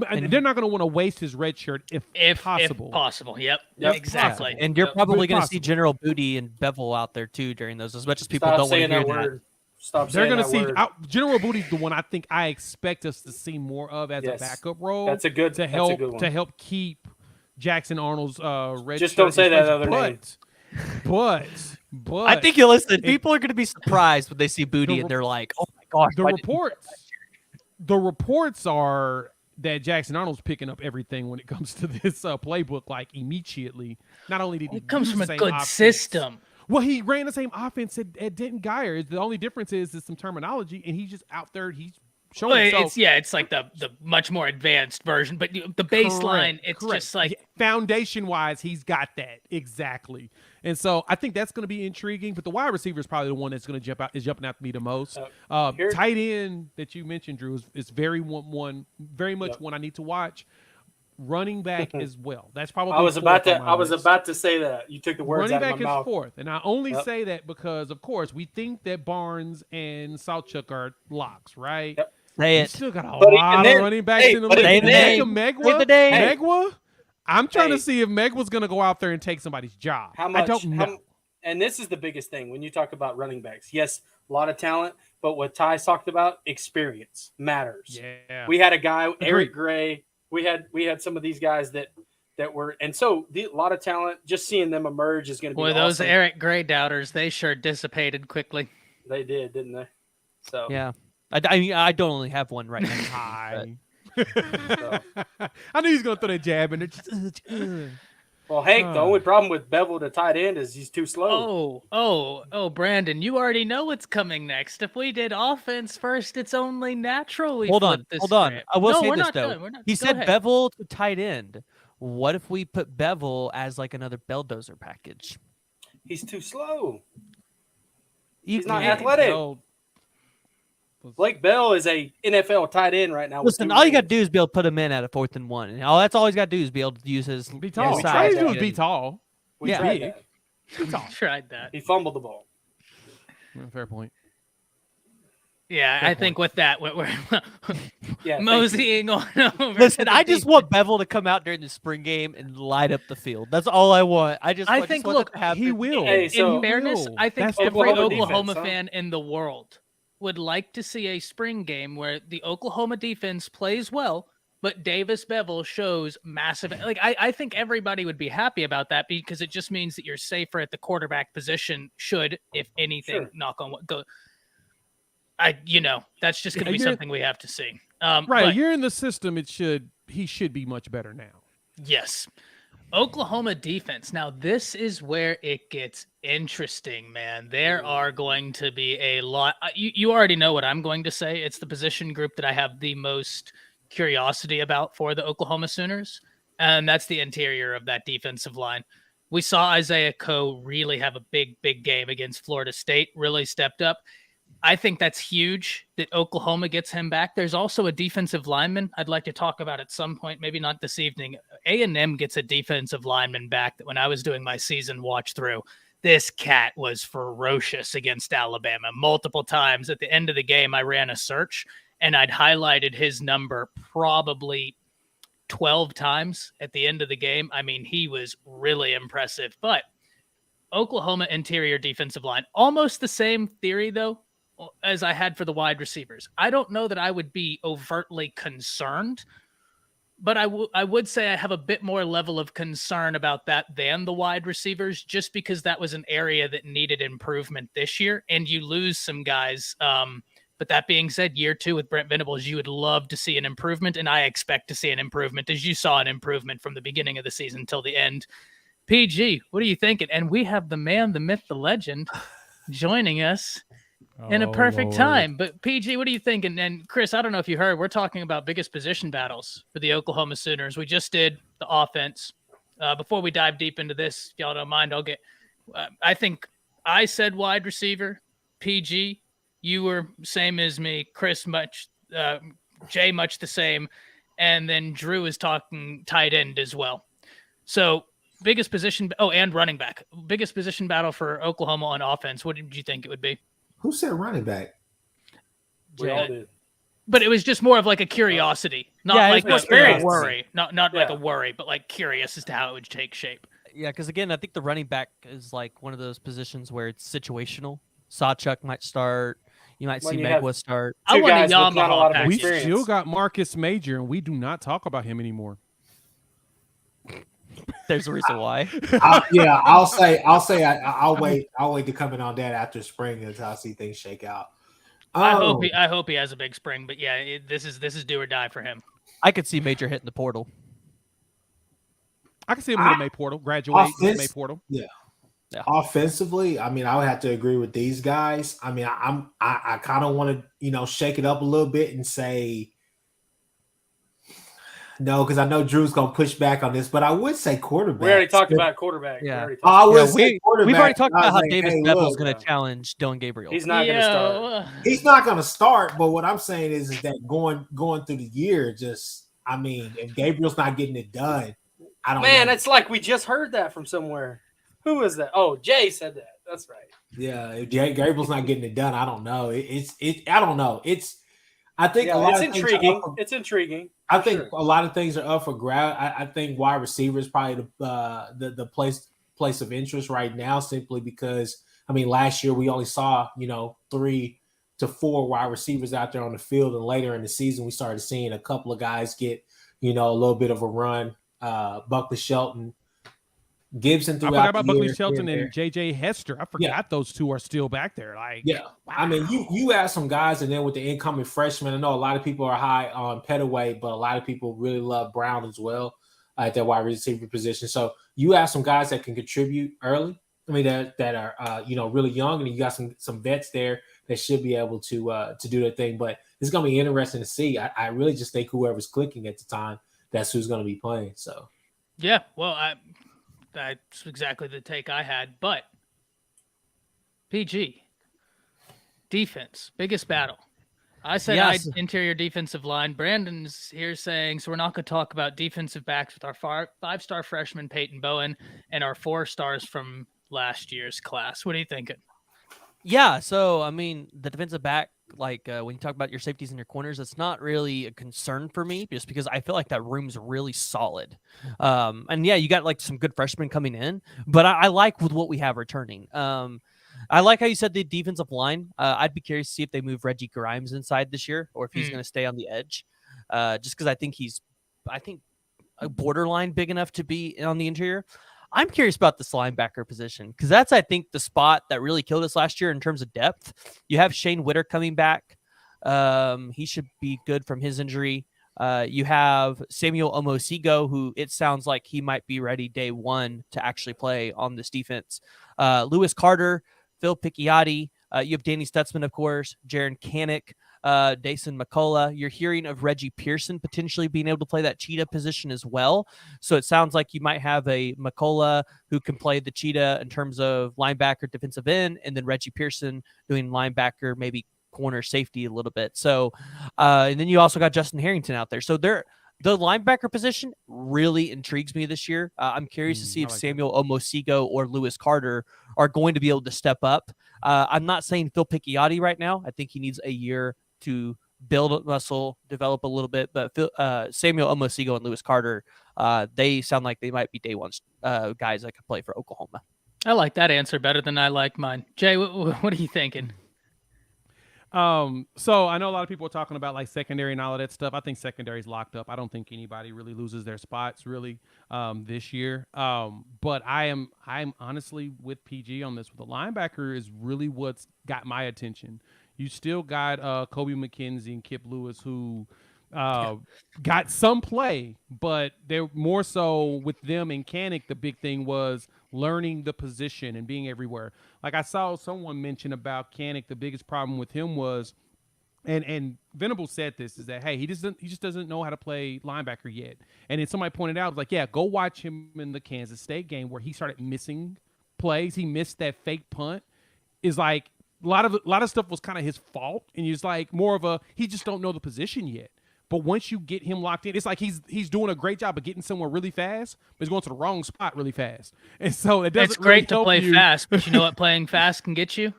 and they're not going to want to waste his red shirt if possible. If possible, yep. Exactly. And you're probably going to see General Booty and Bevel out there too during those, as much as people don't want to hear that. Stop saying that word. General Booty's the one I expect us to see more of as a backup role. That's a good one. To help keep Jackson Arnold's red shirt. Just don't say that other name. But I think you listen. People are going to be surprised when they see Booty and they're like, "Oh my gosh!" The reports are that Jackson Arnold's picking up everything when it comes to this playbook, like immediately. Not only did he comes from a good offense, system. Well, he ran the same offense at Denton Geyer. The only difference is some terminology, and he's just out there. He's showing himself. It's like the much more advanced version, but the baseline, it's just like foundation-wise, he's got that exactly. And so I think that's going to be intriguing. But the wide receiver is probably the one that's going to jumping out to me the most. Tight end that you mentioned, Drew, is very much one I need to watch. Running back as well. That's probably I was about to say that. You took the words out of my mouth. Running back is fourth, and I only say that because, of course, we think that Barnes and Salchuk are locks, right? Yep. Say it. We still got a lot of running backs in the league. Megwa. I'm trying to see if Megwa's going to go out there and take somebody's job. I don't know. And this is the biggest thing when you talk about running backs. Yes, a lot of talent, but what Ty's talked about, experience matters. Yeah. We had a guy, Eric Gray, we had some of these guys that were, and so a lot of talent. Just seeing them emerge is going to be Boy, awesome. those Eric Gray doubters, they sure dissipated quickly. They did, didn't they? So Yeah, I don't only have one right now. Hi. I knew he was gonna throw that jab in there. Well, Hank, the only problem with Bevel to tight end is he's too slow. Oh, Brandon, you already know what's coming next. If we did offense first, it's only natural we Hold flip on. this Hold on. script. I will No, say we're this, not though. done. We're not- He go said ahead. Bevel to tight end. What if we put Bevel as like another Belldozer package? He's too slow. He's not athletic. Blake Bell is a NFL tight end right now. Listen, all you got to do is be able to put him in at a 4th and 1. And that's all he's got to do is be able to use his Be tall. we All tried you do that. is be tall. We Yeah. tried Big. that. Tried that. He fumbled the ball. Fair point. Yeah, I think with that, we're Yeah, moseying on over. Listen, to the I just want Bevel to come out during the spring game and light up the field. That's all I want. I just think, want look, that to happen. He will. Hey, so- in fairness, will. I think That's every Oklahoma Oklahoma defense, huh? fan in the world would like to see a spring game where the Oklahoma defense plays well, but Davis Bevel shows massive. Like I think everybody would be happy about that because it just means that you're safer at the quarterback position. Should, if anything, Sure. knock on what go. That's just going to be you're- something we have to see. Right. but- You're in the system. He should be much better now. Yes. Oklahoma defense. Now, this is where it gets interesting, man. There are going to be a lot. You already know what I'm going to say. It's the position group that I have the most curiosity about for the Oklahoma Sooners, and that's the interior of that defensive line. We saw Isaiah Coe really have a big game against Florida State, really stepped up. I think that's huge that Oklahoma gets him back. There's also a defensive lineman I'd like to talk about at some point, maybe not this evening. A&M gets a defensive lineman back that when I was doing my season watch through, this cat was ferocious against Alabama multiple times. At the end of the game, I ran a search and I'd highlighted his number probably 12 times at the end of the game. I mean, he was really impressive. But Oklahoma interior defensive line, almost the same theory, though, as I had for the wide receivers. I don't know that I would be overtly concerned, but I would say I have a bit more level of concern about that than the wide receivers, just because that was an area that needed improvement this year, and you lose some guys. But that being said, year 2 with Brent Venables, you would love to see an improvement, and I expect to see an improvement, as you saw an improvement from the beginning of the season till the end. PG, what are you thinking? And we have the man, the myth, the legend joining us in a perfect time. But PG, what are you thinking? And Chris, I don't know if you heard, we're talking about biggest position battles for the Oklahoma Sooners. We just did the offense. Before we dive deep into this, if y'all don't mind, I'll get, I think I said wide receiver. PG, you were same as me. Chris, Jay, much the same. And then Drew is talking tight end as well. So biggest position, and running back. Biggest position battle for Oklahoma on offense. What did you think it would be? Who said running back? We all did. But it was just more of like a curiosity, not Yeah, like it's a curiosity. worry, not like Yeah. a worry, but like curious as to how it would take shape. Yeah, because again, I think the running back is like one of those positions where it's situational. Sawchuk might start. You might When see you have Megwa start. I Two want a guys with not a lot Yamaha of package. We experience. still got Marcus Major, and we do not talk about him anymore. There's a reason why. I'll wait to comment on that after spring until I see things shake out. I hope he has a big spring, but yeah, this is do or die for him. I could see Major hitting the portal. I can see him hit a May portal, graduate hit May portal. Offensively, I mean, I would have to agree with these guys. I mean, I kind of want to, shake it up a little bit and say no, because I know Drew's gonna push back on this, but I would say quarterback. We already talked about quarterback. Yeah. We already I talked would say quarterback. We've already talked I was about how like, Davis hey, Bevel's look, going to challenge Dylan Gabriel. He's not going to start. He's not going to start, but what I'm saying is that going through the year, if Gabriel's not getting it done, I don't know. It's like we just heard that from somewhere. Who was that? Oh, Jay said that. That's right. Yeah, if Gabriel's not getting it done, I don't know. I don't know. I think a lot it's of things are intriguing. up for- It's intriguing. I think a lot of things are up for grab. I think wide receiver is probably the place of interest right now, simply because last year we only saw 3 to 4 wide receivers out there on the field, and later in the season we started seeing a couple of guys get a little bit of a run. Buckley Shelton, Gibson I throughout forgot about the Buckley year. Shelton here and and JJ Hester. I forgot those two are still back there. Like, yeah. wow. I mean, you add some guys, and then with the incoming freshmen, I know a lot of people are high on Petaway, but a lot of people really love Brown as well at that wide receiver position. So you have some guys that can contribute early. I mean, that are really young, and you got some vets there that should be able to do their thing. But it's going to be interesting to see. I really just think whoever's clicking at the time, that's who's going to be playing. So yeah, well, that's exactly the take I had. But PG defense, biggest battle. I said Yes. interior defensive line. Brandon's here saying, so we're not going to talk about defensive backs with our five-star freshman Peyton Bowen and our 4 stars from last year's class. What are you thinking? Yeah, so I mean, the defensive back, like when you talk about your safeties and your corners, it's not really a concern for me just because I feel like that room's really solid. And yeah, you got like some good freshmen coming in, but I like with what we have returning. I like how you said the defensive line. I'd be curious to see if they move Reggie Grimes inside this year or if he's going to stay on the edge. Just because I think he's a borderline big enough to be on the interior. I'm curious about this linebacker position because that's, I think, the spot that really killed us last year in terms of depth. You have Shane Witter coming back. He should be good from his injury. You have Samuel Omosigo, who it sounds like he might be ready day one to actually play on this defense. Lewis Carter, Phil Picciotti. You have Danny Stutzman, of course, Jaron Kanik, Dason McCullough. You're hearing of Reggie Pearson potentially being able to play that cheetah position as well. So it sounds like you might have a McCullough who can play the cheetah in terms of linebacker, defensive end, and then Reggie Pearson doing linebacker, maybe corner safety a little bit. So, and then you also got Justin Harrington out there. So the linebacker position really intrigues me this year. I'm curious to see if Samuel Omosigo or Lewis Carter are going to be able to step up. I'm not saying Phil Picciotti right now. I think he needs a year to build muscle, develop a little bit. But Samuel Omosigo and Lewis Carter, they sound like they might be day one guys that could play for Oklahoma. I like that answer better than I like mine. Jay, what are you thinking? So I know a lot of people are talking about like secondary and all of that stuff. I think secondary's locked up. I don't think anybody really loses their spots really this year. But I'm honestly with PG on this. The linebacker is really what's got my attention. You still got Kobe McKenzie and Kip Lewis who got some play, but they're more so with them and Kanik. The big thing was learning the position and being everywhere. Like I saw someone mention about Kanik, the biggest problem with him was, and Venable said this, is that, hey, he just doesn't know how to play linebacker yet. And then somebody pointed out, like, yeah, go watch him in the Kansas State game where he started missing plays. He missed that fake punt. Is like a lot of stuff was kind of his fault, and he's like more of a he just don't know the position yet. But once you get him locked in, it's like he's doing a great job of getting somewhere really fast, but he's going to the wrong spot really fast. And so it doesn't. It's great really to play you. fast, but you know what playing fast can get you?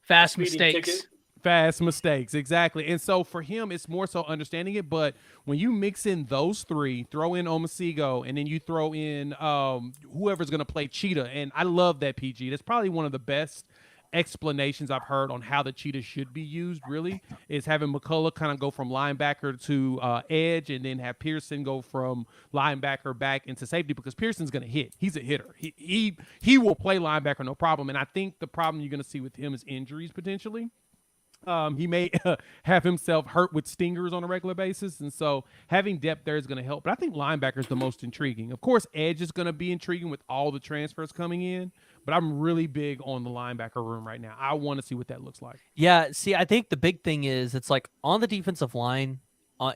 Fast mistakes. Ticket. Fast mistakes, exactly. And so for him, it's more so understanding it. But when you mix in those three, throw in Omosigo, and then you throw in whoever's going to play Cheetah, and I love that, PG. That's probably one of the best explanations I've heard on how the cheetah should be used, really, is having McCullough kind of go from linebacker to edge, and then have Pearson go from linebacker back into safety, because Pearson's going to hit. He's a hitter. He will play linebacker, no problem. And I think the problem you're going to see with him is injuries potentially. He may have himself hurt with stingers on a regular basis, and so having depth there is going to help. But I think linebacker is the most intriguing. Of course, edge is going to be intriguing with all the transfers coming in, but I'm really big on the linebacker room right now. I want to see what that looks like. Yeah, see, I think the big thing is it's like on the defensive line,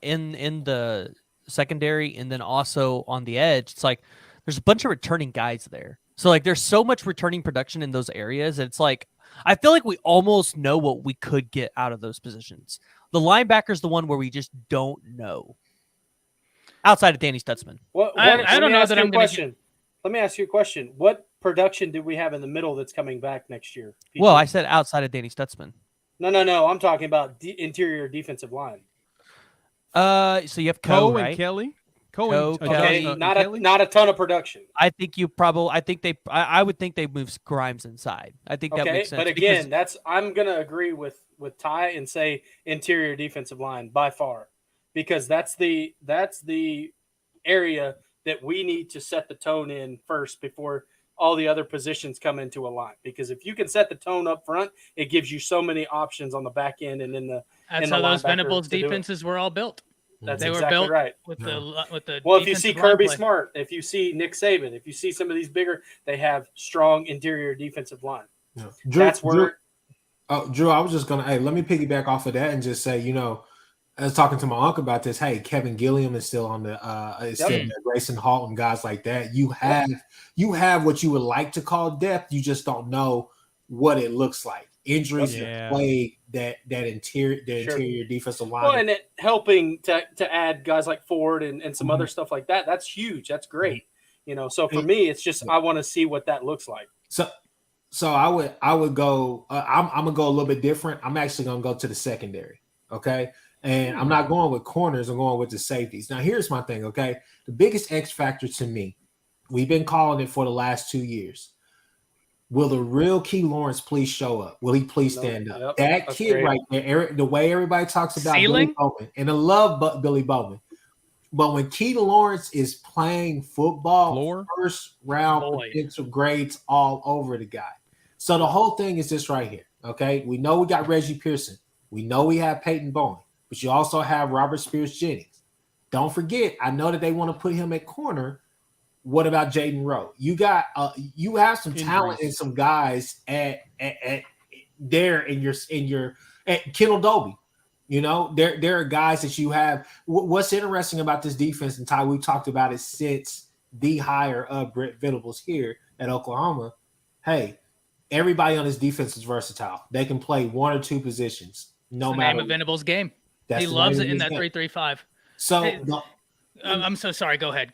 in the secondary, and then also on the edge, it's like there's a bunch of returning guys there. So like there's so much returning production in those areas. It's like I feel like we almost know what we could get out of those positions. The linebacker's the one where we just don't know. Outside of Danny Stutzman. I don't know that I'm going to. Let me ask you a question. What production do we have in the middle that's coming back next year? PG? Well, I said outside of Danny Stutzman. No. I'm talking about interior defensive line. So you have Coe, right? And Kelly. Okay, not a ton of production. I think you probably. I would think they move Grimes inside. I think that makes sense. But again, I'm gonna agree with Ty and say interior defensive line by far, because that's the area that we need to set the tone in first before all the other positions come into a line. Because if you can set the tone up front, it gives you so many options on the back end and in the That's how those Venables defenses were all built. That's they were exactly built right. with the well, if you see Kirby play. Smart, if you see Nick Saban, if you see some of these bigger, they have strong interior defensive line. Yeah. That's where. Drew, I was just gonna. Hey, let me piggyback off of that and just say, I was talking to my uncle about this. Hey, Kevin Gilliam is still on the. Still there. Grayson Hall and guys like that. You have what you would like to call depth. You just don't know what it looks like. Injuries that plague that interior defensive line. Well, and it helping to add guys like Ford and some other stuff like that. That's huge. That's great. So for me, it's just I want to see what that looks like. So I would go. I'm gonna go a little bit different. I'm actually gonna go to the secondary. Okay. And I'm not going with corners. I'm going with the safeties. Now, here's my thing. Okay. The biggest X factor to me, we've been calling it for the last 2 years. Will the real Key Lawrence please show up? Will he please stand up? Yep, that kid great. right there, the way everybody talks about Ceiling? Billy Bowman, and I love Billy Bowman, but when Key Lawrence is playing football, first round potential grades all over the guy. So the whole thing is this right here. Okay, we know we got Reggie Pearson. We know we have Peyton Bowen, but you also have Robert Spears Jennings. Don't forget, I know that they want to put him at corner. What about Jaden Rowe? You got you have some talent and some guys at there in your at Kendall Dobie. There are guys that you have. What's interesting about this defense, and Ty, we talked about it since the hire of Brent Venables here at Oklahoma. Hey, everybody on this defense is versatile. They can play one or two positions. No matter. Name of Venables' game. He loves it in that 3-3-5. So. Hey, I'm so sorry. Go ahead.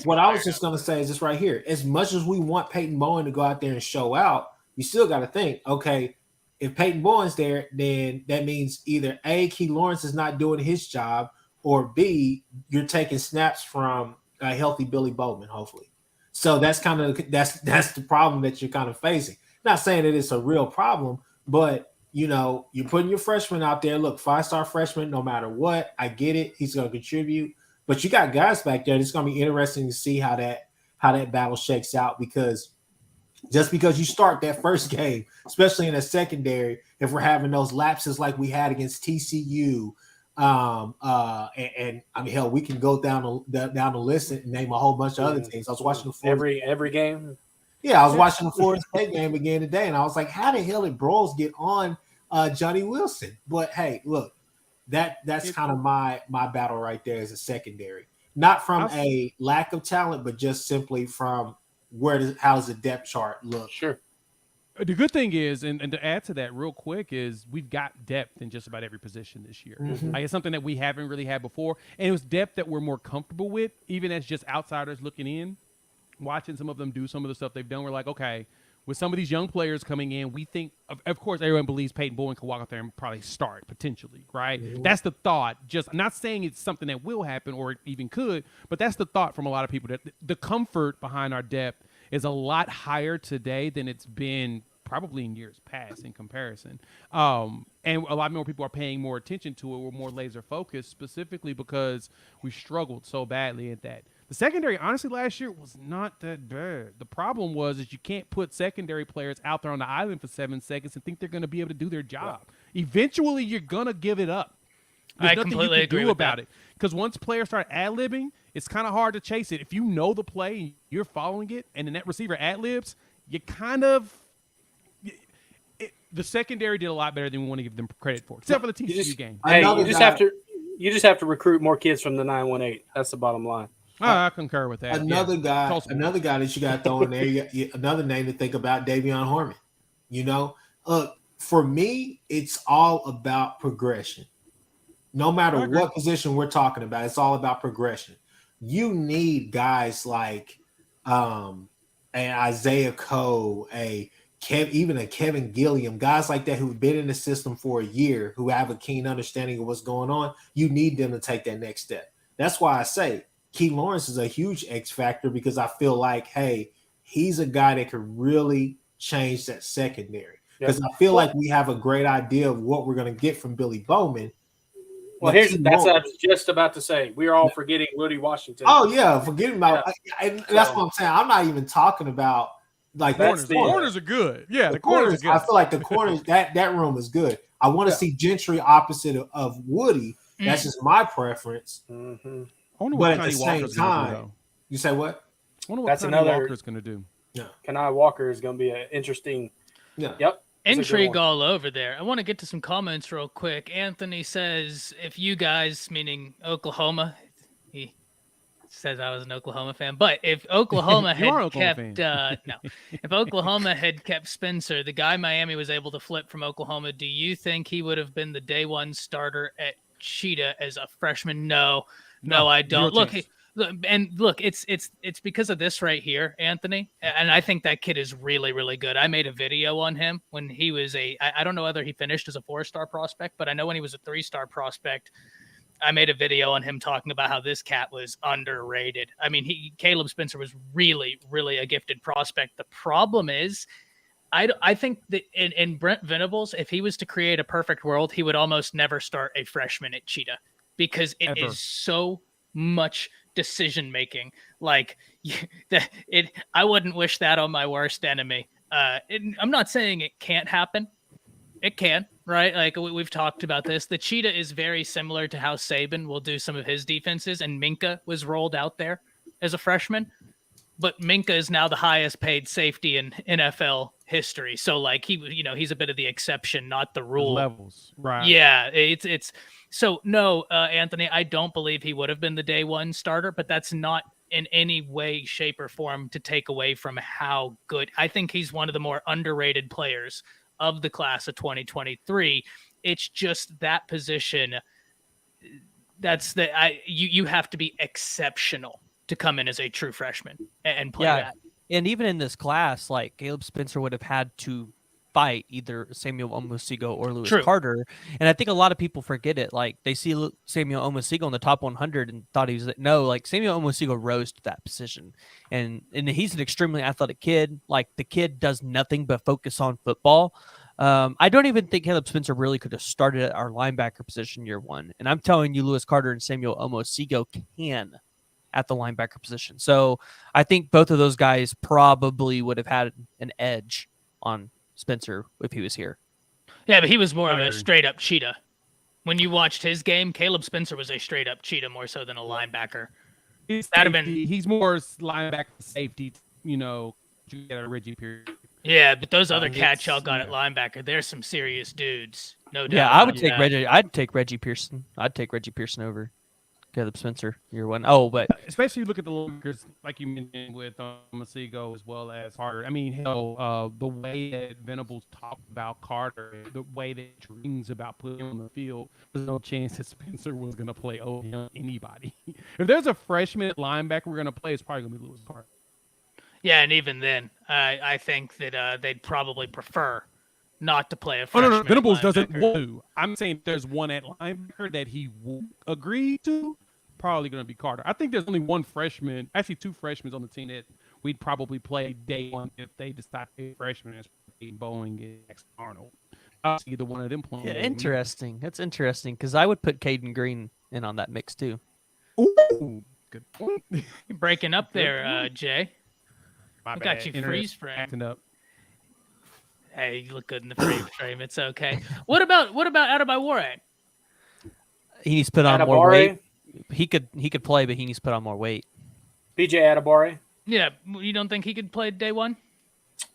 What I was just going to say is this right here. As much as we want Peyton Bowen to go out there and show out, you still got to think, okay, if Peyton Bowen's there, then that means either A, Key Lawrence is not doing his job, or B, you're taking snaps from a healthy Billy Bowman, hopefully. So that's kind of that's the problem that you're kind of facing. Not saying that it's a real problem, but you're putting your freshman out there. Look, 5-star freshman, no matter what, I get it. He's going to contribute. But you got guys back there. It's going to be interesting to see how that battle shakes out, because just because you start that first game, especially in a secondary, if we're having those lapses like we had against TCU, and I mean, hell, we can go down the list and name a whole bunch of other teams. I was watching every game. Yeah, I was watching the Florida State game again today, and I was like, how the hell did Broyles get on Johnny Wilson? But hey, look. That's kind of my battle right there as a secondary, not from a lack of talent, but just simply from how does the depth chart look? Sure. The good thing is, and to add to that real quick, is we've got depth in just about every position this year. Mm-hmm. Like, it's something that we haven't really had before, and it was depth that we're more comfortable with, even as just outsiders looking in, watching some of them do some of the stuff they've done. We're like, okay, with some of these young players coming in, we think, of course, everyone believes Peyton Bowen can walk out there and probably start, potentially, right? Mm-hmm. That's the thought. I'm not saying it's something that will happen or even could, but that's the thought from a lot of people, that the comfort behind our depth is a lot higher today than it's been probably in years past in comparison. And a lot more people are paying more attention to it. We're more laser focused, specifically because we struggled so badly at that. The secondary, honestly, last year was not that bad. The problem was you can't put secondary players out there on the island for 7 seconds and think they're going to be able to do their job. Yeah. Eventually, you're going to give it up. There's nothing completely you can agree do with about that. it. Because once players start ad-libbing, it's kind of hard to chase it. If you know the play and you're following it and the net receiver ad-libs, you kind of – the secondary did a lot better than we want to give them credit for, except for the TCU game. Hey, you just have to recruit more kids from the 918. That's the bottom line. I concur with that. Another guy that you got to throw in there, another name to think about, Davion Harmon. For me, it's all about progression. No matter what position we're talking about, it's all about progression. You need guys like an Isaiah Coe, even a Kevin Gilliam, guys like that who've been in the system for a year, who have a keen understanding of what's going on. You need them to take that next step. That's why I say Key Lawrence is a huge X factor, because I feel like, hey, he's a guy that could really change that secondary. Because I feel like we have a great idea of what we're going to get from Billy Bowman. Well, the that's team what I won't. was just about to say. We're all forgetting Woody Washington. Oh yeah, forget about. Yeah. That's what I'm saying. I'm not even talking about like That's The corners are good. Yeah, the corners are good. I feel like the corners that room is good. I want to see Gentry opposite of Woody. That's just my preference. Mm-hmm. I wonder But what at the Connie same Walker's gonna do, time, though. you say what? I wonder what That's Connie another- Walker's gonna do. Kanai Walker is going to be an interesting. Yeah. Yep. that's a good Intrigue one. all over there. I want to get to some comments real quick. Anthony says, if you guys, meaning Oklahoma, he says I was an Oklahoma fan, but if Oklahoma You are had Oklahoma kept, fan. no, if Oklahoma had kept Spencer, the guy Miami was able to flip from Oklahoma, do you think he would have been the day one starter at Cheetah as a freshman? No, I don't. zero Look, chance. look, it's because of this right here, Anthony, and I think that kid is really, really good. I made a video on him when he was I don't know whether he finished as a 4-star prospect, but I know when he was a 3-star prospect, I made a video on him talking about how this cat was underrated. I mean, Caleb Spencer was really, really a gifted prospect. The problem is, I think that in Brent Venables, if he was to create a perfect world, he would almost never start a freshman at Cheetah because it Ever. is so much decision making. Like I wouldn't wish that on my worst enemy. I'm not saying it can't happen. It can, right? Like we've talked about this. The Cheetah is very similar to how Saban will do some of his defenses, and Minka was rolled out there as a freshman. But Minka is now the highest paid safety in NFL history. So like he's a bit of the exception, not the rule. Levels, right? Yeah, it's so no, Anthony, I don't believe he would have been the day one starter, but that's not in any way, shape, or form to take away from how good. I think he's one of the more underrated players of the class of 2023. It's just that position. You have to be exceptional to come in as a true freshman and play that. And even in this class, like Caleb Spencer would have had to fight either Samuel Omosigo or Lewis Carter. And I think a lot of people forget it. Like they see Samuel Omosigo in the top 100 and thought he was like Samuel Omosigo rose to that position. And he's an extremely athletic kid. Like the kid does nothing but focus on football. I don't even think Caleb Spencer really could have started at our linebacker position year one. And I'm telling you, Lewis Carter and Samuel Omosigo can at the linebacker position. So I think both of those guys probably would have had an edge on Spencer if he was here. Yeah, but he was more of a straight up cheetah. When you watched his game, Caleb Spencer was a straight up cheetah more so than a linebacker. He's more linebacker safety, you get Reggie Pierce. Yeah, but those other cats y'all got at linebacker, they're some serious dudes. No doubt. Yeah, I would take Reggie. I'd take Reggie Pearson. I'd take Reggie Pearson over Caleb Spencer year one. Oh, but especially look at the linebackers like you mentioned with Masigo as well as Carter. I mean, hell, the way that Venables talked about Carter, the way that he dreams about putting him on the field, there's no chance that Spencer was going to play over anybody. If there's a freshman linebacker we're going to play, it's probably going to be Lewis Carter. Yeah, and even then, I think that they'd probably prefer not to play a freshman. No. Venables doesn't want to. I'm saying there's one at linebacker that he won't agree to. Probably going to be Carter. I think there's only one freshman, actually two freshmen on the team that we'd probably play day one if they decide to be freshmen as Boeing and Jackson Arnold. I'll see either one of them playing. Yeah, interesting. That's interesting because I would put Caden Green in on that mix too. Ooh, good point. You're breaking up there, Jay. My I bad. got you Internet freeze frame. acting up. Hey, you look good in the freeze frame. It's okay. What about Adebayor? He needs to put on more weight. He could play, but he needs to put on more weight. BJ Adebayor. Yeah, you don't think he could play day one?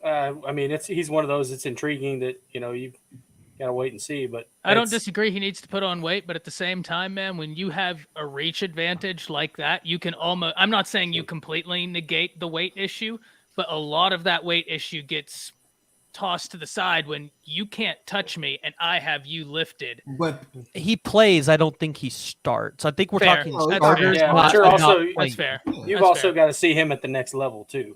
I mean, he's one of those. It's intriguing that you got to wait and see. But I don't disagree. He needs to put on weight, but at the same time, man, when you have a reach advantage like that, you can almost. I'm not saying you completely negate the weight issue, but a lot of that weight issue gets tossed to the side when you can't touch me and I have you lifted. But he plays. I don't think he starts. I think we're Fair. talking That's starters. fair. Yeah, not- but you're not also- playing. That's fair. You've That's also fair. got to see him at the next level too.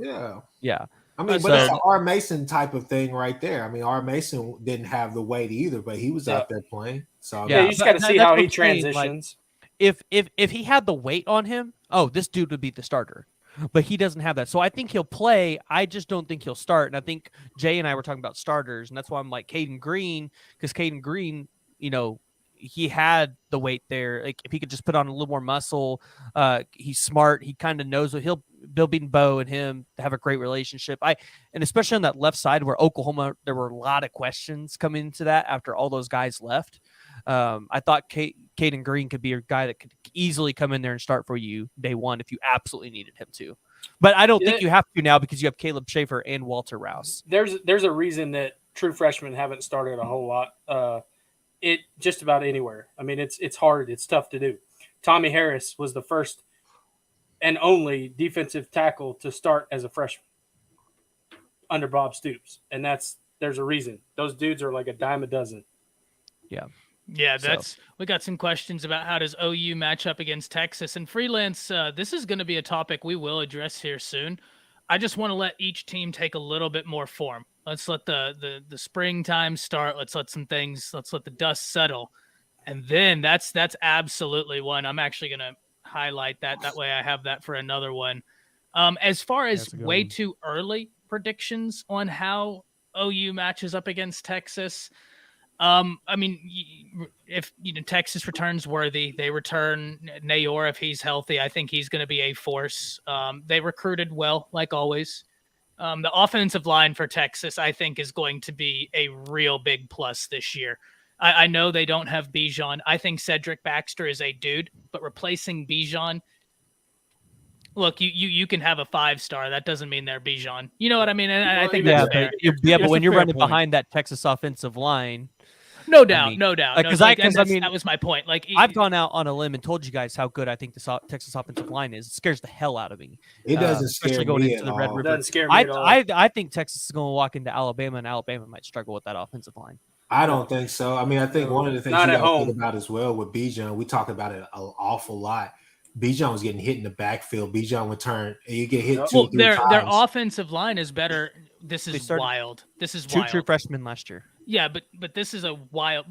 Yeah. I mean, but So- it's an R. Mason type of thing right there. I mean, R. Mason didn't have the weight either, but he was out there playing. So Yeah, you just got to see that's how what he I'm saying, like, transitions. if he had the weight on him, this dude would be the starter. But he doesn't have that. So I think he'll play. I just don't think he'll start. And I think Jay and I were talking about starters, and that's why I'm like Caden Green, because Caden Green, he had the weight there. Like if he could just put on a little more muscle, he's smart. He kind of knows what Bill Beaton-Bowe and him have a great relationship. And especially on that left side where Oklahoma, there were a lot of questions coming into that after all those guys left. I thought Caden Green could be a guy that could easily come in there and start for you day one if you absolutely needed him to. But I don't think you have to now because you have Caleb Schaefer and Walter Rouse. There's a reason that true freshmen haven't started a whole lot. It just about anywhere. I mean, it's hard. It's tough to do. Tommy Harris was the first and only defensive tackle to start as a freshman under Bob Stoops, and there's a reason. Those dudes are like a dime a dozen. Yeah. Yeah, we got some questions about how does OU match up against Texas and Freelance. This is going to be a topic we will address here soon. I just want to let each team take a little bit more form. Let's let the springtime start. Let's let the dust settle. And then that's absolutely one. I'm actually going to highlight that. That way I have that for another one. As far as way too early predictions on how OU matches up against Texas, I mean, if Texas returns Worthy, they return Nayor if he's healthy. I think he's going to be a force. They recruited well, like always. The offensive line for Texas, I think, is going to be a real big plus this year. I know they don't have Bijan. I think Cedric Baxter is a dude, but replacing Bijan, look, you can have a 5-star. That doesn't mean they're Bijan. You know what I mean? And I think that's fair. But when you're running behind that Texas offensive line. No doubt. Because that was my point. Like I've gone out on a limb and told you guys how good I think the Texas offensive line is. It scares the hell out of me. It doesn't especially going into the Red River. It doesn't scare me at all. I think Texas is going to walk into Alabama, and Alabama might struggle with that offensive line. I don't think so. I mean, I think one of the things Not you at got to home. think about as well with Bijan, we talk about it an awful lot. Bijan was getting hit in the backfield. Bijan would turn, and you get hit 2 or 3 times. Their offensive line is better. This is wild. This is two wild. true freshmen last year. Yeah, but this is a wild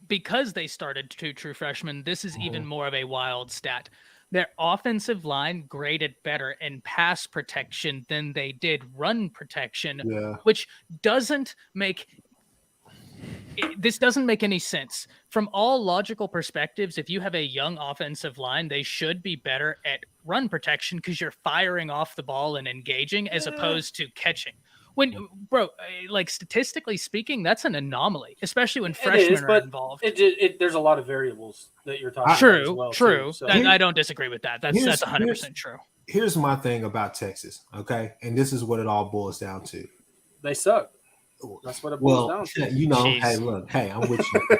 because they started 2 true freshmen. This is even more of a wild stat. Their offensive line graded better in pass protection than they did run protection, which doesn't make any sense. From all logical perspectives, if you have a young offensive line, they should be better at run protection because you're firing off the ball and engaging as opposed to catching. Like statistically speaking, that's an anomaly, especially when freshmen are involved. There's a lot of variables that you're talking about as well. True. So. I don't disagree with that. That's 100% true. Here's my thing about Texas, okay? And this is what it all boils down to. They suck. That's what it boils down to. Jeez. Hey, I'm with you.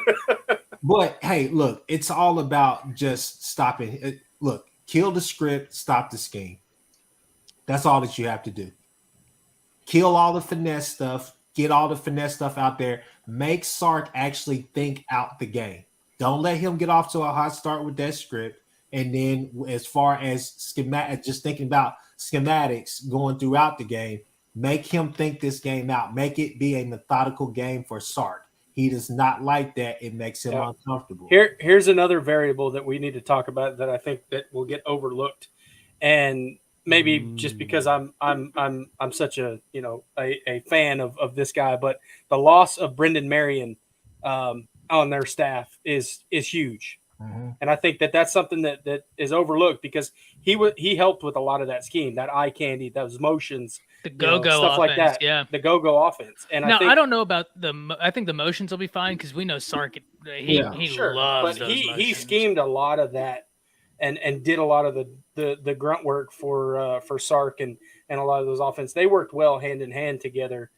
But, hey, look, it's all about just stopping. Look, kill the script, stop the scheme. That's all that you have to do. Kill all the finesse stuff. Get all the finesse stuff out there. Make Sark actually think out the game. Don't let him get off to a hot start with that script. And then as far as just thinking about schematics going throughout the game, make him think this game out. Make it be a methodical game for Sark. He does not like that. It makes him uncomfortable. Here's another variable that we need to talk about that I think that will get overlooked. And maybe just because I'm such a a fan of this guy, but the loss of Brendan Marion on their staff is huge, and I think that's something that is overlooked because he helped with a lot of that scheme, that eye candy, those motions, the go-go stuff offense, like that, the go-go offense. And I don't know about I think the motions will be fine because we know Sark he loves those motions. He schemed a lot of that. And did a lot of the grunt work for Sark and a lot of those offense. They worked well hand in hand together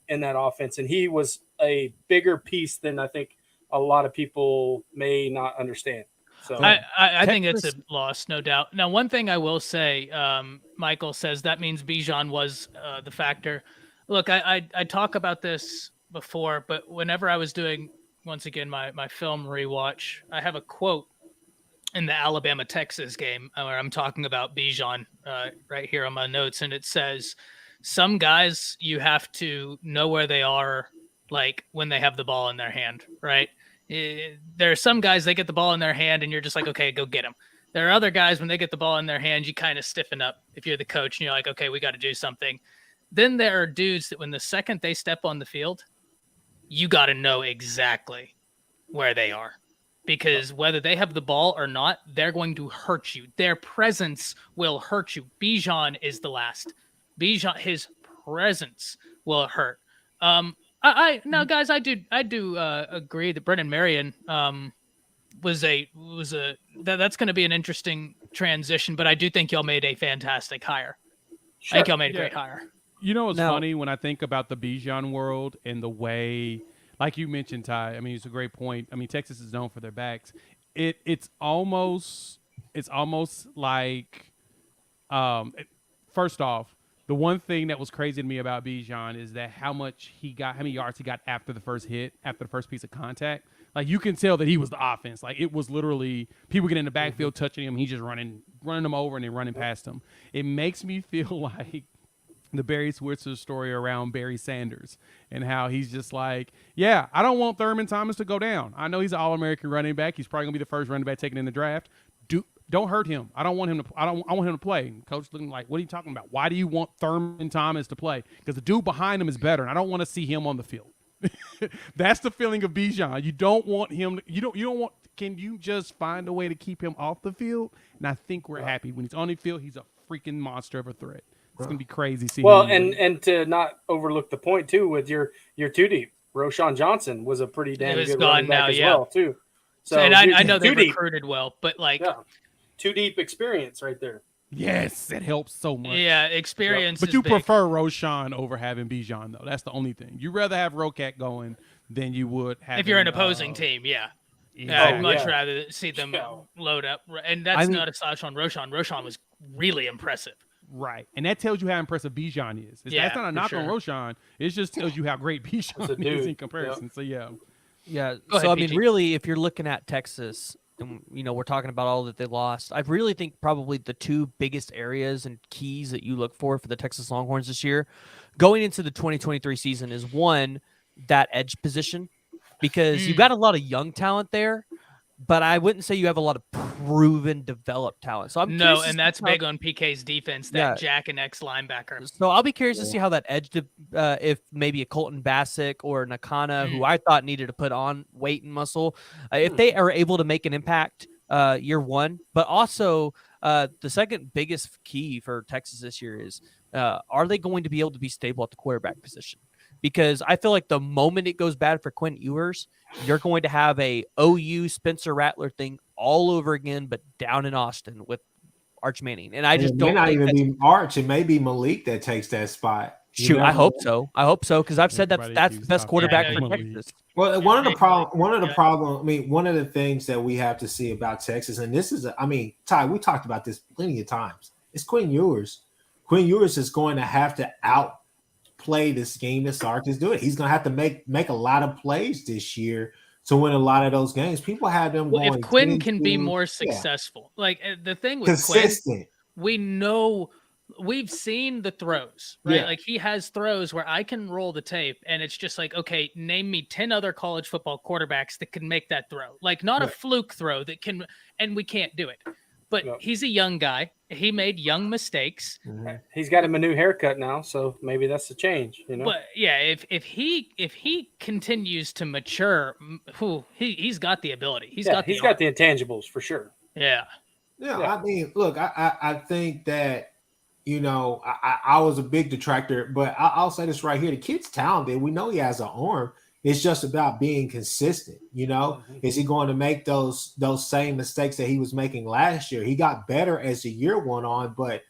in that offense, and he was a bigger piece than I think a lot of people may not understand. So I think it's a loss, no doubt. Now, one thing I will say, Michael says that means Bijan was the factor. Look, I talk about this before, but whenever I was doing once again my film rewatch, I have a quote in the Alabama-Texas game where I'm talking about Bijan right here on my notes, and it says, some guys you have to know where they are, like when they have the ball in their hand, right? There are some guys, they get the ball in their hand, and you're just like, okay, go get them. There are other guys, when they get the ball in their hand, you kind of stiffen up if you're the coach, and you're like, okay, we got to do something. Then there are dudes that when the second they step on the field, you got to know exactly where they are. because whether they have the ball or not, they're going to hurt you. Their presence will hurt you. Bijan is the last. Bijan, his presence will hurt. Now, guys, I do agree that Brennan Marion was that's going to be an interesting transition, but I do think y'all made a fantastic hire. Sure. I think y'all made a great hire. You know what's Now- funny when I think about the Bijan world and the way, like you mentioned, Ty. I mean, it's a great point. I mean, Texas is known for their backs. It's almost like, first off, the one thing that was crazy to me about Bijan is that how many yards he got after the first hit, after the first piece of contact. Like, you can tell that he was the offense. Like, it was literally people get in the backfield touching him. He's just running them over and then running past them. It makes me feel like the Barry Switzer story around Barry Sanders and how he's just like, yeah, I don't want Thurman Thomas to go down. I know he's an All-American running back. He's probably gonna be the first running back taken in the draft. Don't hurt him. I want him to play. And coach looking like, what are you talking about? Why do you want Thurman Thomas to play? Because the dude behind him is better, and I don't want to see him on the field. That's the feeling of Bijan. You don't want him. You don't want. Can you just find a way to keep him off the field? And I think we're happy when he's on the field. He's a freaking monster of a threat. It's gonna be crazy. Seeing him. and to not overlook the point too with your two deep, Roshan Johnson was a pretty damn good running back as well too. So and I know they two deep, recruited well, but like, two deep experience right there. Yes, it helps so much. yeah, experience. But is you big. prefer Roshan over having Bijan, though. That's the only thing. You'd rather have Rocat going than you would have. If you're an opposing team, yeah. I'd much rather see them load up. And that's not a slash on Roshan. Roshan was really impressive. Right. And that tells you how impressive Bijan is. That's not a knock on Roshan. It just tells you how great Bijan is in comparison. Yep. So, yeah. Yeah. Go So, ahead, I mean, PG. really, if you're looking at Texas, and, we're talking about all that they lost, I really think probably the two biggest areas and keys that you look for the Texas Longhorns this year going into the 2023 season is one, that edge position, because you've got a lot of young talent there, but I wouldn't say you have a lot of proven, developed talent. So and that's big on PK's defense, that Jack and X linebacker. So I'll be curious to see how that edge, if maybe a Colton Bassick or Nakana, who I thought needed to put on weight and muscle, if they are able to make an impact year one. But also the second biggest key for Texas this year is, are they going to be able to be stable at the quarterback position? Because I feel like the moment it goes bad for Quinn Ewers, you're going to have a OU Spencer Rattler thing all over again, but down in Austin with Arch Manning. And I just don't not think even be Arch. It may be Malik that takes that spot. Shoot, I hope so. I hope so, because I've said that's the best quarterback for Malik. Texas. Well, one of the things that we have to see about Texas, and this is, Ty, we talked about this plenty of times. It's Quinn Ewers. Quinn Ewers is going to have to outplay the scheme that Sark is doing. He's going to have to make a lot of plays this year to win a lot of those games. People have them going. If Quinn can be more successful, like the thing with consistent, Quinn, we know. We've seen the throws, right? Yeah. Like he has throws where I can roll the tape and it's just like, okay, name me 10 other college football quarterbacks that can make that throw. Like not a fluke throw that can, and we can't do it. But he's a young guy. He made young mistakes. Mm-hmm. He's got him a new haircut now, so maybe that's the change, But yeah, if he continues to mature, he's got the ability. He's got the intangibles for sure. Yeah. I mean, look, I think that, I was a big detractor, but I'll say this right here. The kid's talented. We know he has an arm. It's just about being consistent. Is he going to make those same mistakes that he was making last year? He got better as the year went on, but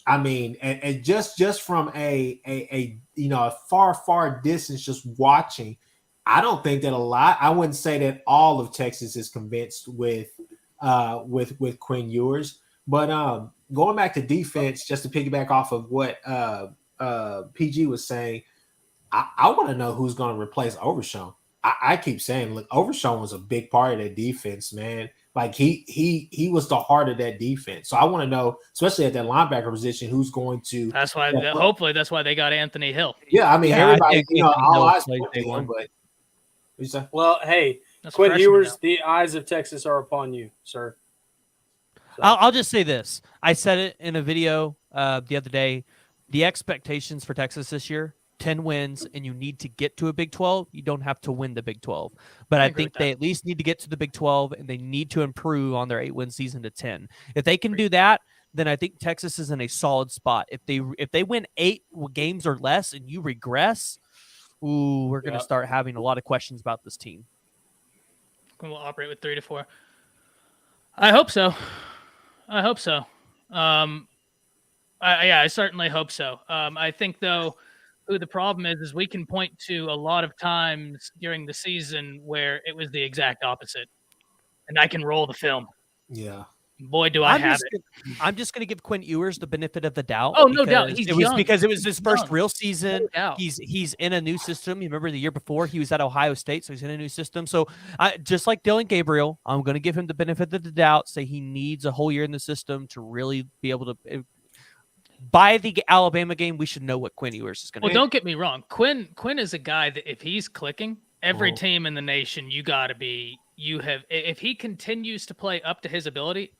I mean, and just from a far distance, just watching, I don't think that I wouldn't say that all of Texas is convinced with Quinn Ewers, but going back to defense, just to piggyback off of what PG was saying, I want to know who's going to replace Overshown. I keep saying, look, Overshown was a big part of that defense, man. Like he was the heart of that defense. So I want to know, especially at that linebacker position, who's going to. That's why. Hopefully, that's why they got Anthony Hill. Yeah, I mean, everybody, all eyes on him, but. Well, hey, Quinn Ewers, the eyes of Texas are upon you, sir. So. I'll just say this. I said it in a video the other day. The expectations for Texas this year 10 wins and you need to get to a Big 12, you don't have to win the Big 12. But I think they at least need to get to the Big 12, and they need to improve on their 8-win season to 10. If they can do that, then I think Texas is in a solid spot. If they win 8 games or less and you regress, we're going to start having a lot of questions about this team. We'll operate with 3 to 4. I hope so. I certainly hope so. I think, though, the problem is we can point to a lot of times during the season where it was the exact opposite. And I can roll the film. Yeah. Boy, do I have it. I'm just going to give Quinn Ewers the benefit of the doubt. Oh, no doubt. It was because it was his first real season. No, he's in a new system. You remember the year before he was at Ohio State, so he's in a new system. So just like Dylan Gabriel, I'm going to give him the benefit of the doubt, say he needs a whole year in the system to really be able to. By the Alabama game, we should know what Quinn Ewers is going to do. Well, don't get me wrong. Quinn is a guy that if he's clicking, every team in the nation, if he continues to play up to his ability,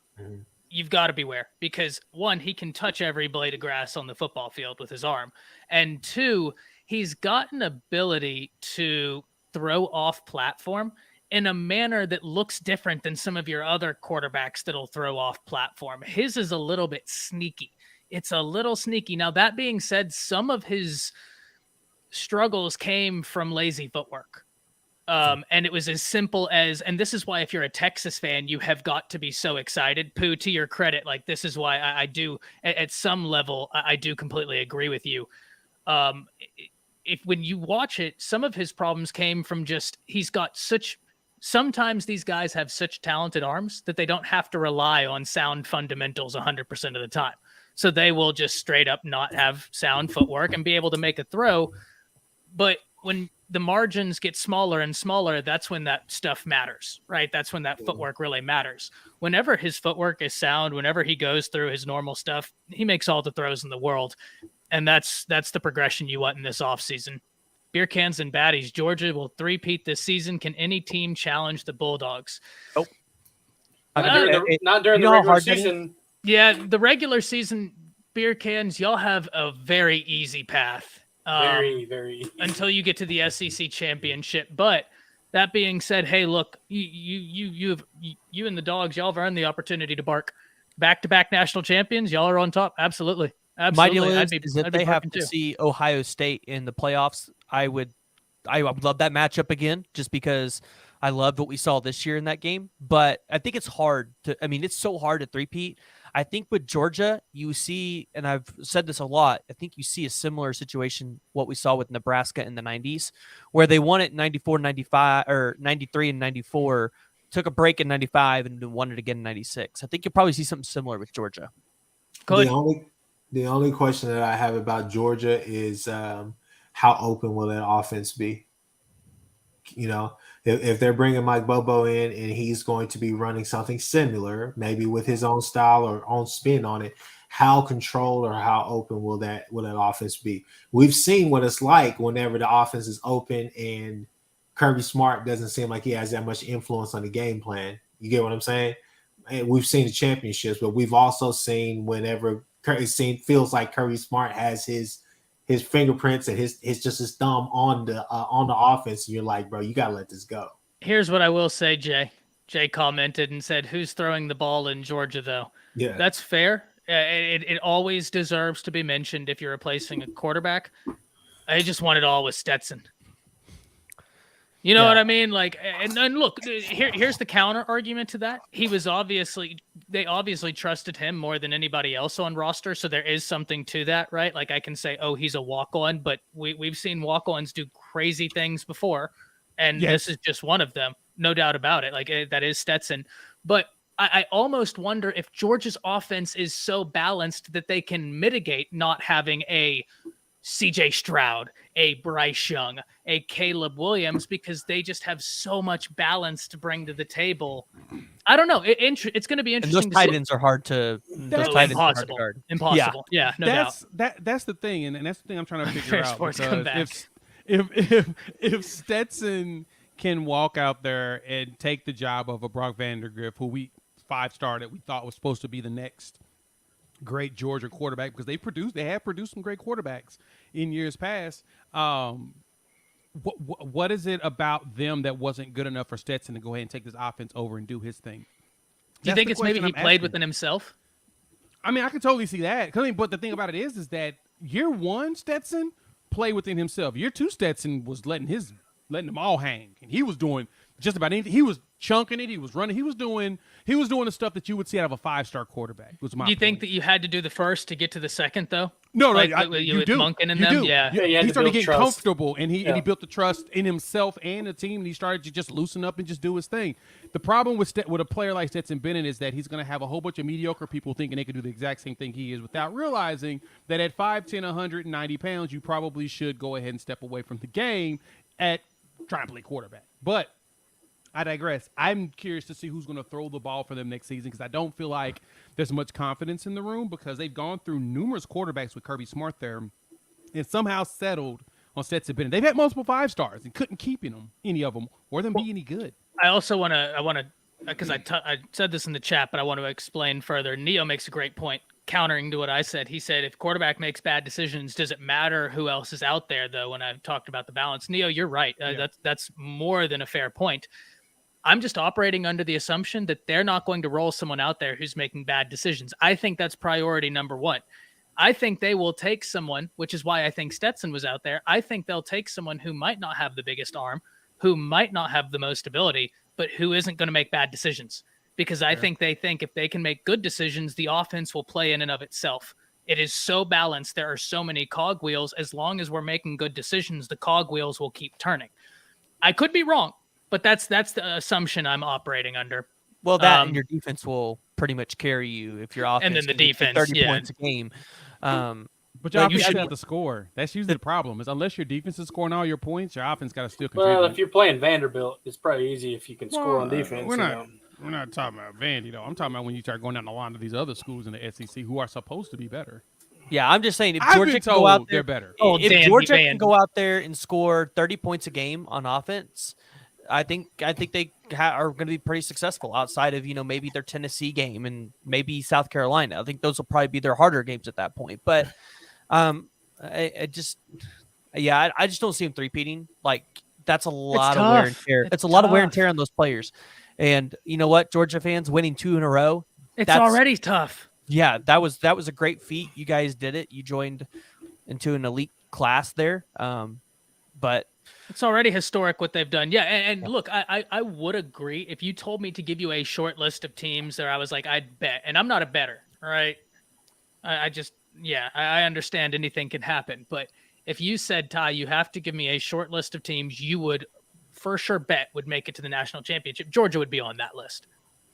you've got to beware, because 1, he can touch every blade of grass on the football field with his arm. And 2, he's got an ability to throw off platform in a manner that looks different than some of your other quarterbacks that'll throw off platform. His is a little bit sneaky. It's a little sneaky. Now, that being said, some of his struggles came from lazy footwork. And it was as simple as, and this is why if you're a Texas fan, you have got to be so excited. Pooh, to your credit, like this is why I do, at some level, I do completely agree with you. When you watch it, some of his problems came from just, sometimes these guys have such talented arms that they don't have to rely on sound fundamentals 100% of the time. So they will just straight up not have sound footwork and be able to make a throw. But when the margins get smaller and smaller, that's when that stuff matters, right? That's when that footwork really matters. Whenever his footwork is sound, whenever he goes through his normal stuff, he makes all the throws in the world. And that's the progression you want in this offseason. Beer cans and baddies. Georgia will three-peat this season. Can any team challenge the Bulldogs? Nope. Not during the regular season. Yeah, the regular season, beer cans, y'all have a very easy path. Very, very easy. Until you get to the SEC championship. But that being said, hey, look, you and the Dogs, y'all have earned the opportunity to bark back-to-back national champions. Y'all are on top. Absolutely. My deal is that they have to see Ohio State in the playoffs. I would love that matchup again, just because I loved what we saw this year in that game. But I think it's hard it's so hard to three-peat. I think with Georgia, you see, and I've said this a lot, I think you see a similar situation, what we saw with Nebraska in the 90s, where they won it 94, 95, or 93 and 94, took a break in 95, and then won it again in 96. I think you'll probably see something similar with Georgia. The only question that I have about Georgia is how open will that offense be? You know, if they're bringing Mike Bobo in and he's going to be running something similar, maybe with his own style or own spin on it, how controlled or how open will that offense be? We've seen what it's like whenever the offense is open and Kirby Smart doesn't seem like he has that much influence on the game plan. You get what I'm saying? And we've seen the championships, but we've also seen whenever it feels like Kirby Smart has his fingerprints and his thumb on the offense, and you're like, bro, you gotta let this go. Here's what I will say, Jay. Jay commented and said, "Who's throwing the ball in Georgia, though?" Yeah, that's fair. It always deserves to be mentioned if you're replacing a quarterback. I just want it all with Stetson. You know what I mean? Like, and look, here's the counter argument to that. They obviously trusted him more than anybody else on roster. So there is something to that, right? Like I can say, oh, he's a walk-on, but we've seen walk-ons do crazy things before. And this is just one of them. No doubt about it. Like that is Stetson. But I almost wonder if Georgia's offense is so balanced that they can mitigate not having a CJ Stroud, a Bryce Young, a Caleb Williams, because they just have so much balance to bring to the table. I don't know. It's going to be interesting. And those tight ends are hard to. Those tight ends are hard to guard. Impossible. Yeah, no doubt. That's the thing, and that's the thing I'm trying to figure out. Sports come back. If Stetson can walk out there and take the job of a Brock Vandagriff, who we 5-star that we thought was supposed to be the next great Georgia quarterback, because they have produced some great quarterbacks, in years past. What is it about them that wasn't good enough for Stetson to go ahead and take this offense over and do his thing? Do you think it's maybe he played within himself? I mean, I can totally see that. But the thing about it is that year one Stetson played within himself. Year two Stetson was letting them all hang, and he was doing just about anything. He was chunking it. He was running. He was doing the stuff that you would see out of a 5-star quarterback. Was my Do you point. think that you had to do the first to get to the second, though? No, like, you with do. Monken and you them? do. Yeah. He started getting trust. comfortable, and he built the trust in himself and the team, and he started to just loosen up and just do his thing. The problem with a player like Stetson Bennett is that he's going to have a whole bunch of mediocre people thinking they can do the exact same thing he is without realizing that at 5'10", 190 pounds, you probably should go ahead and step away from the game at trying to play quarterback. But I digress. I'm curious to see who's going to throw the ball for them next season because I don't feel like there's much confidence in the room because they've gone through numerous quarterbacks with Kirby Smart there and somehow settled on Stetson Bennett. They've had multiple 5-stars and couldn't keep any of them or them be any good. I also want to, because I said this in the chat, but I want to explain further. Neo makes a great point, countering to what I said. He said, if quarterback makes bad decisions, does it matter who else is out there, though, when I've talked about the balance? Neo, you're right. That's more than a fair point. I'm just operating under the assumption that they're not going to roll someone out there who's making bad decisions. I think that's priority number one. I think they will take someone, which is why I think Stetson was out there. I think they'll take someone who might not have the biggest arm, who might not have the most ability, but who isn't going to make bad decisions. Because I think they think if they can make good decisions, the offense will play in and of itself. It is so balanced. There are so many cogwheels. As long as we're making good decisions, the cogwheels will keep turning. I could be wrong, but that's the assumption I'm operating under. Well, that and your defense will pretty much carry you if your offense and then the can get defense, 30 points a game. But your offense should have to score. That's usually the problem. Is unless your defense is scoring all your points, your offense got to still contribute. Well, if you're playing Vanderbilt, it's probably easy if you can score on defense. We're not talking about Vandy though. I'm talking about when you start going down the line to these other schools in the SEC who are supposed to be better. Yeah, I'm just saying if I've Georgia been can go out there, they're better. If Georgia can go out there and score 30 points a game on offense, I think they are going to be pretty successful outside of maybe their Tennessee game and maybe South Carolina. I think those will probably be their harder games at that point. But I just don't see them three-peating. Like that's a lot of wear and tear. It's a lot of wear and tear on those players. And you know what, Georgia fans winning 2 in a row. It's already tough. Yeah, that was a great feat. You guys did it. You joined into an elite class there. But it's already historic what they've done. Yeah, and look, I would agree if you told me to give you a short list of teams there. I was like, I'd bet, and I'm not a bettor, right? I understand anything can happen, but if you said, Ty, you have to give me a short list of teams you would for sure bet would make it to the national championship, Georgia would be on that list.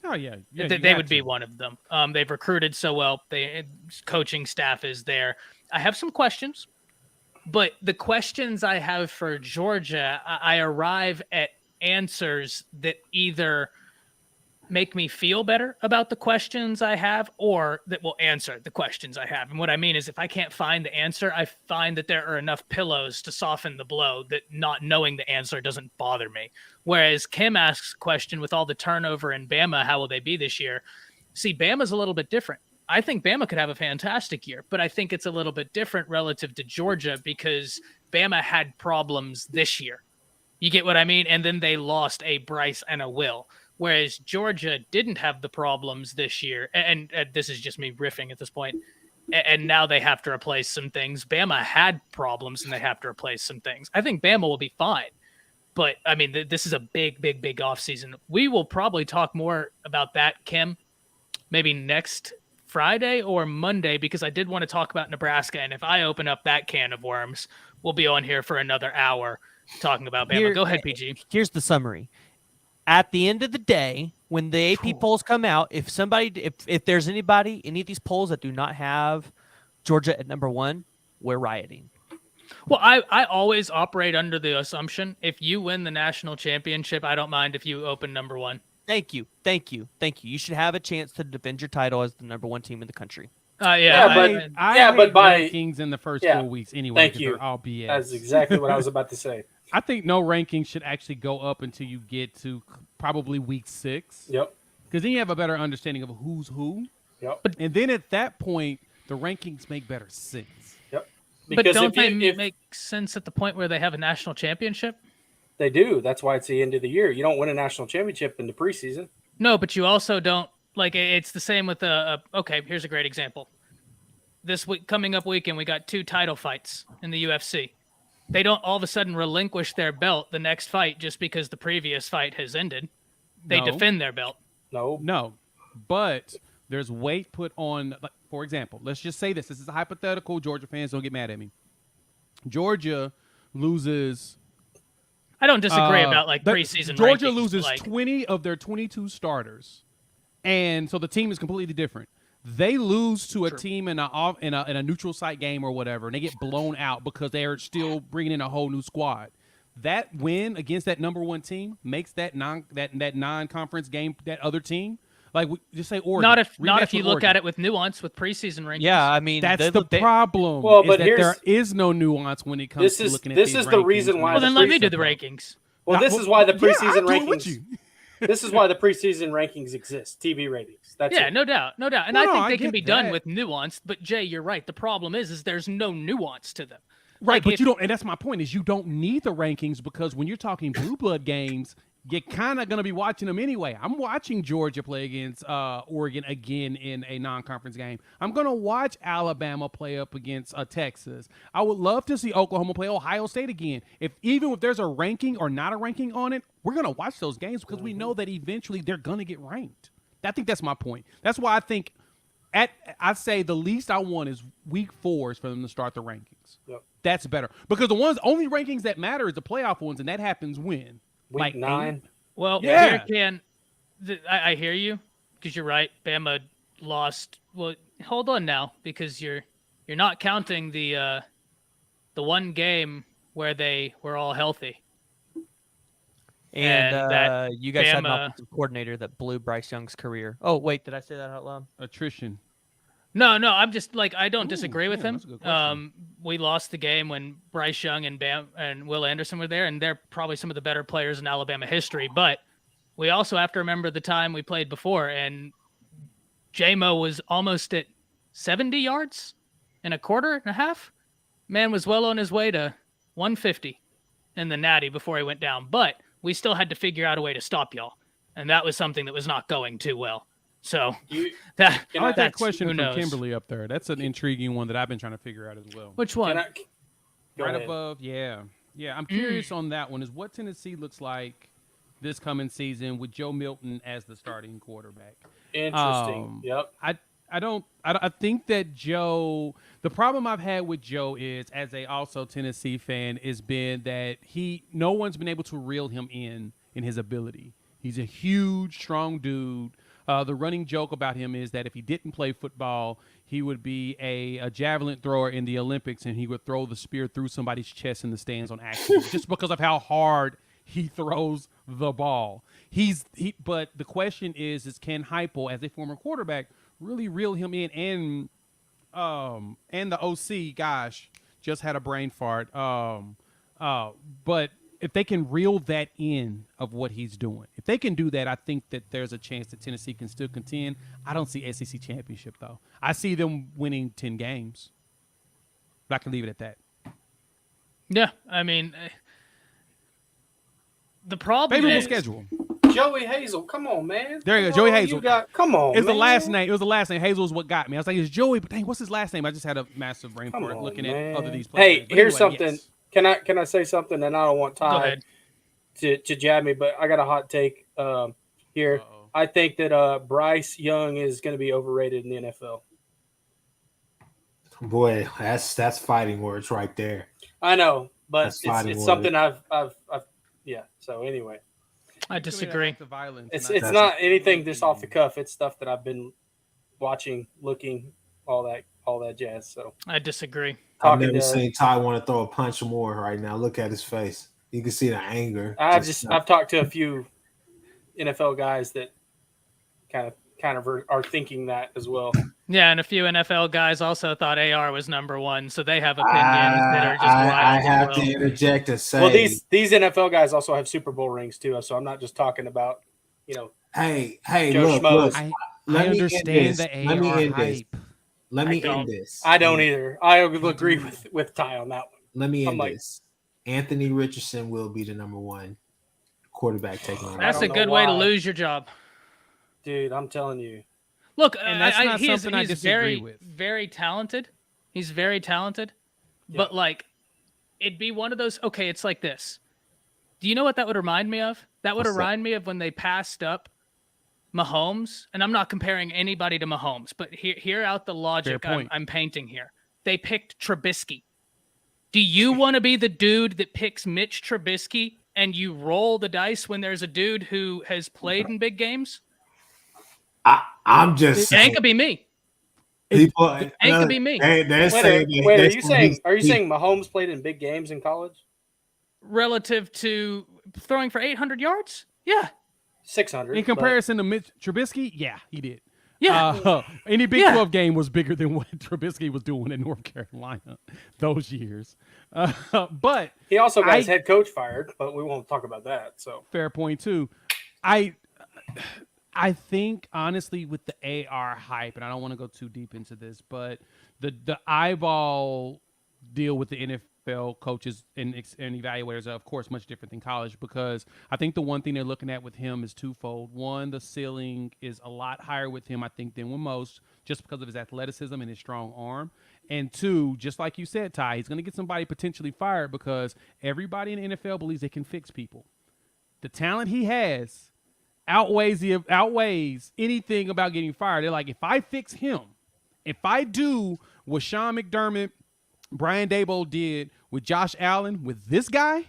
Oh yeah, they would be one of them. They've recruited so well. Coaching staff is there. I have some questions, but the questions I have for Georgia, I arrive at answers that either make me feel better about the questions I have or that will answer the questions I have. And what I mean is if I can't find the answer, I find that there are enough pillows to soften the blow that not knowing the answer doesn't bother me. Whereas Kim asks a question with all the turnover in Bama, how will they be this year? See, Bama's a little bit different. I think Bama could have a fantastic year, but I think it's a little bit different relative to Georgia because Bama had problems this year. You get what I mean? And then they lost a Bryce and a Will. Whereas Georgia didn't have the problems this year, and this is just me riffing at this point, and now they have to replace some things. Bama had problems, and they have to replace some things. I think Bama will be fine, but, I mean, this is a big, big, big offseason. We will probably talk more about that, Kim, maybe next Friday or Monday, because I did want to talk about Nebraska, and if I open up that can of worms, we'll be on here for another hour talking about Bama. Go ahead, PG. Here's the summary. At the end of the day, when the AP polls come out, if there's any of these polls that do not have Georgia at number 1, we're rioting. Well, I always operate under the assumption if you win the national championship, I don't mind if you open number 1. Thank you. You should have a chance to defend your title as the number 1 team in the country. But by rankings in the first 4 weeks anyway. Thank you. They're all BS. That's exactly what I was about to say. I think no ranking should actually go up until you get to probably week 6. Yep. Because then you have a better understanding of who's who. Yep. And then at that point, the rankings make better sense. Yep. But don't they make sense at the point where they have a national championship? They do. That's why it's the end of the year. You don't win a national championship in the preseason. No, but you also don't like. It's the same with okay, here's a great example. This week, coming up weekend, we got 2 title fights in the UFC. They don't all of a sudden relinquish their belt the next fight just because the previous fight has ended. They defend their belt. No. But there's weight put on. Like, for example, let's just say this. This is a hypothetical. Georgia fans, don't get mad at me. Georgia loses. I don't disagree about like preseason. Georgia rankings, loses like, 20 of their 22 starters, and so the team is completely different. They lose to a team in a neutral site game or whatever, and they get blown out because they are still bringing in a whole new squad. That win against that number 1 team makes that non-conference game that other team. Like, just say Oregon. Not if you look at it with nuance with preseason rankings. Yeah, I mean that's the problem. Well, but there is no nuance when it comes to looking at this these is the rankings. reason why. Well, then let me do the rankings. Well, this is why the preseason rankings. You. This is why the preseason rankings exist. TV ratings. That's it. No doubt. And I think they can be done with nuance. But Jay, you're right. The problem is there's no nuance to them. Right, like but you don't, and that's my point, is you don't need the rankings because when you're talking blue blood games, you're kind of going to be watching them anyway. I'm watching Georgia play against Oregon again in a non-conference game. I'm going to watch Alabama play up against Texas. I would love to see Oklahoma play Ohio State again. Even if there's a ranking or not a ranking on it, we're going to watch those games because we know that eventually they're going to get ranked. I think that's my point. That's why I think I say the least I want is week 4 is for them to start the rankings. Yep. That's better because the only rankings that matter is the playoff ones, and that happens when week 9. Well, yeah. I hear you because you're right. Bama lost. Well, hold on now because you're not counting the one game where they were all healthy. And that you guys had an Bama- offensive coordinator that blew Bryce Young's career. Oh, wait, did I say that out loud? attrition. No, I'm just like I don't disagree with man, him. that's a good question. We lost the game when Bryce Young and Will Anderson were there, and they're probably some of the better players in Alabama history. But we also have to remember the time we played before, and J-Mo was almost at 70 yards in a quarter and a half. Man was well on his way to 150 in the natty before he went down. But we still had to figure out a way to stop y'all, and that was something that was not going too well. So I like that question from Kimberly up there. That's an intriguing one that I've been trying to figure out as well. Which one? Go Right ahead. above, yeah. I'm curious on that one. Is what Tennessee looks like this coming season with Joe Milton as the starting quarterback. Interesting. Yep. I think that Joe. The problem I've had with Joe is, as a also Tennessee fan, has been that no one's been able to reel him in his ability. He's a huge, strong dude. The running joke about him is that if he didn't play football, he would be a javelin thrower in the Olympics, and he would throw the spear through somebody's chest in the stands on accident, just because of how hard he throws the ball. But the question is can Heupel, as a former quarterback, really reel him in? And the OC, gosh, just had a brain fart. But if they can reel that in of what he's doing, if they can do that, I think that there's a chance that Tennessee can still contend. I don't see SEC championship, though. I see them winning 10 games. But I can leave it at that. Yeah, I mean, the problem Favorable is schedule. Joey Hazel, come on, man. There you go, Come Joey on, Hazel. Come on, It's the man. last name. It was the last name. Hazel is what got me. I was like, it's Joey, but dang, what's his last name? I just had a massive brain Come fart on, looking man. at other these players. Hey, But here's anyway, something. yes. Can I say something? And I don't want Go Ty ahead. to jab me, but I got a hot take here. Uh-oh. I think that Bryce Young is going to be overrated in the NFL. Boy, that's fighting words right there. I know, but That's fighting it's words. something I've yeah. So anyway, I disagree. Act of violence, it's and I- not anything just off the cuff. It's stuff that I've been watching, looking, all that jazz. So I disagree. I've talking never to seen Ty want to throw a punch more right now. Look at his face. You can see the anger. I've talked to a few NFL guys that kind of are thinking that as well. Yeah, and a few NFL guys also thought AR was number one, so they have opinions that are just wild. I as have well. to interject and say, Well, these NFL guys also have Super Bowl rings too, so I'm not just talking about hey, Joe look, Schmoes. look. I Let me end understand this. the Let me AR end this. hype. Let me don't. end this. I don't either. I will agree with Ty on that one. Let me end like- this. Anthony Richardson will be the number 1 quarterback taking on. That's a know good way to why. lose your job. Dude, I'm telling you. Look, And that's not he's something I disagree very, with. very talented. He's very talented. But, like, it'd be one of those, okay, it's like this. Do you know what that would remind me of? That would remind me of when they passed up Mahomes. And I'm not comparing anybody to Mahomes, but hear out the logic I'm painting here. They picked Trubisky. Do you want to be the dude that picks Mitch Trubisky and you roll the dice when there's a dude who has played in big games? I'm just It ain't gonna be me. people. Ain't gonna be me. They're saying, Wait, are you saying Mahomes played in big games in college? Relative to throwing for 800 yards? Yeah. 600. In comparison to Mitch Trubisky, yeah, he did. Yeah. Any Big 12 game was bigger than what Trubisky was doing in North Carolina those years. But he also got his head coach fired, but we won't talk about that. So fair point too. I think honestly with the AR hype, and I don't want to go too deep into this, but the eyeball deal with the NFL coaches and evaluators are of course much different than college, because I think the one thing they're looking at with him is twofold. One, the ceiling is a lot higher with him, I think, than with most, just because of his athleticism and his strong arm. And two, just like you said, Ty, he's going to get somebody potentially fired because everybody in the NFL believes they can fix people. The talent he has outweighs anything about getting fired. They're like, if I fix him, if I do what Sean McDermott, Brian Daboll did with Josh Allen, with this guy,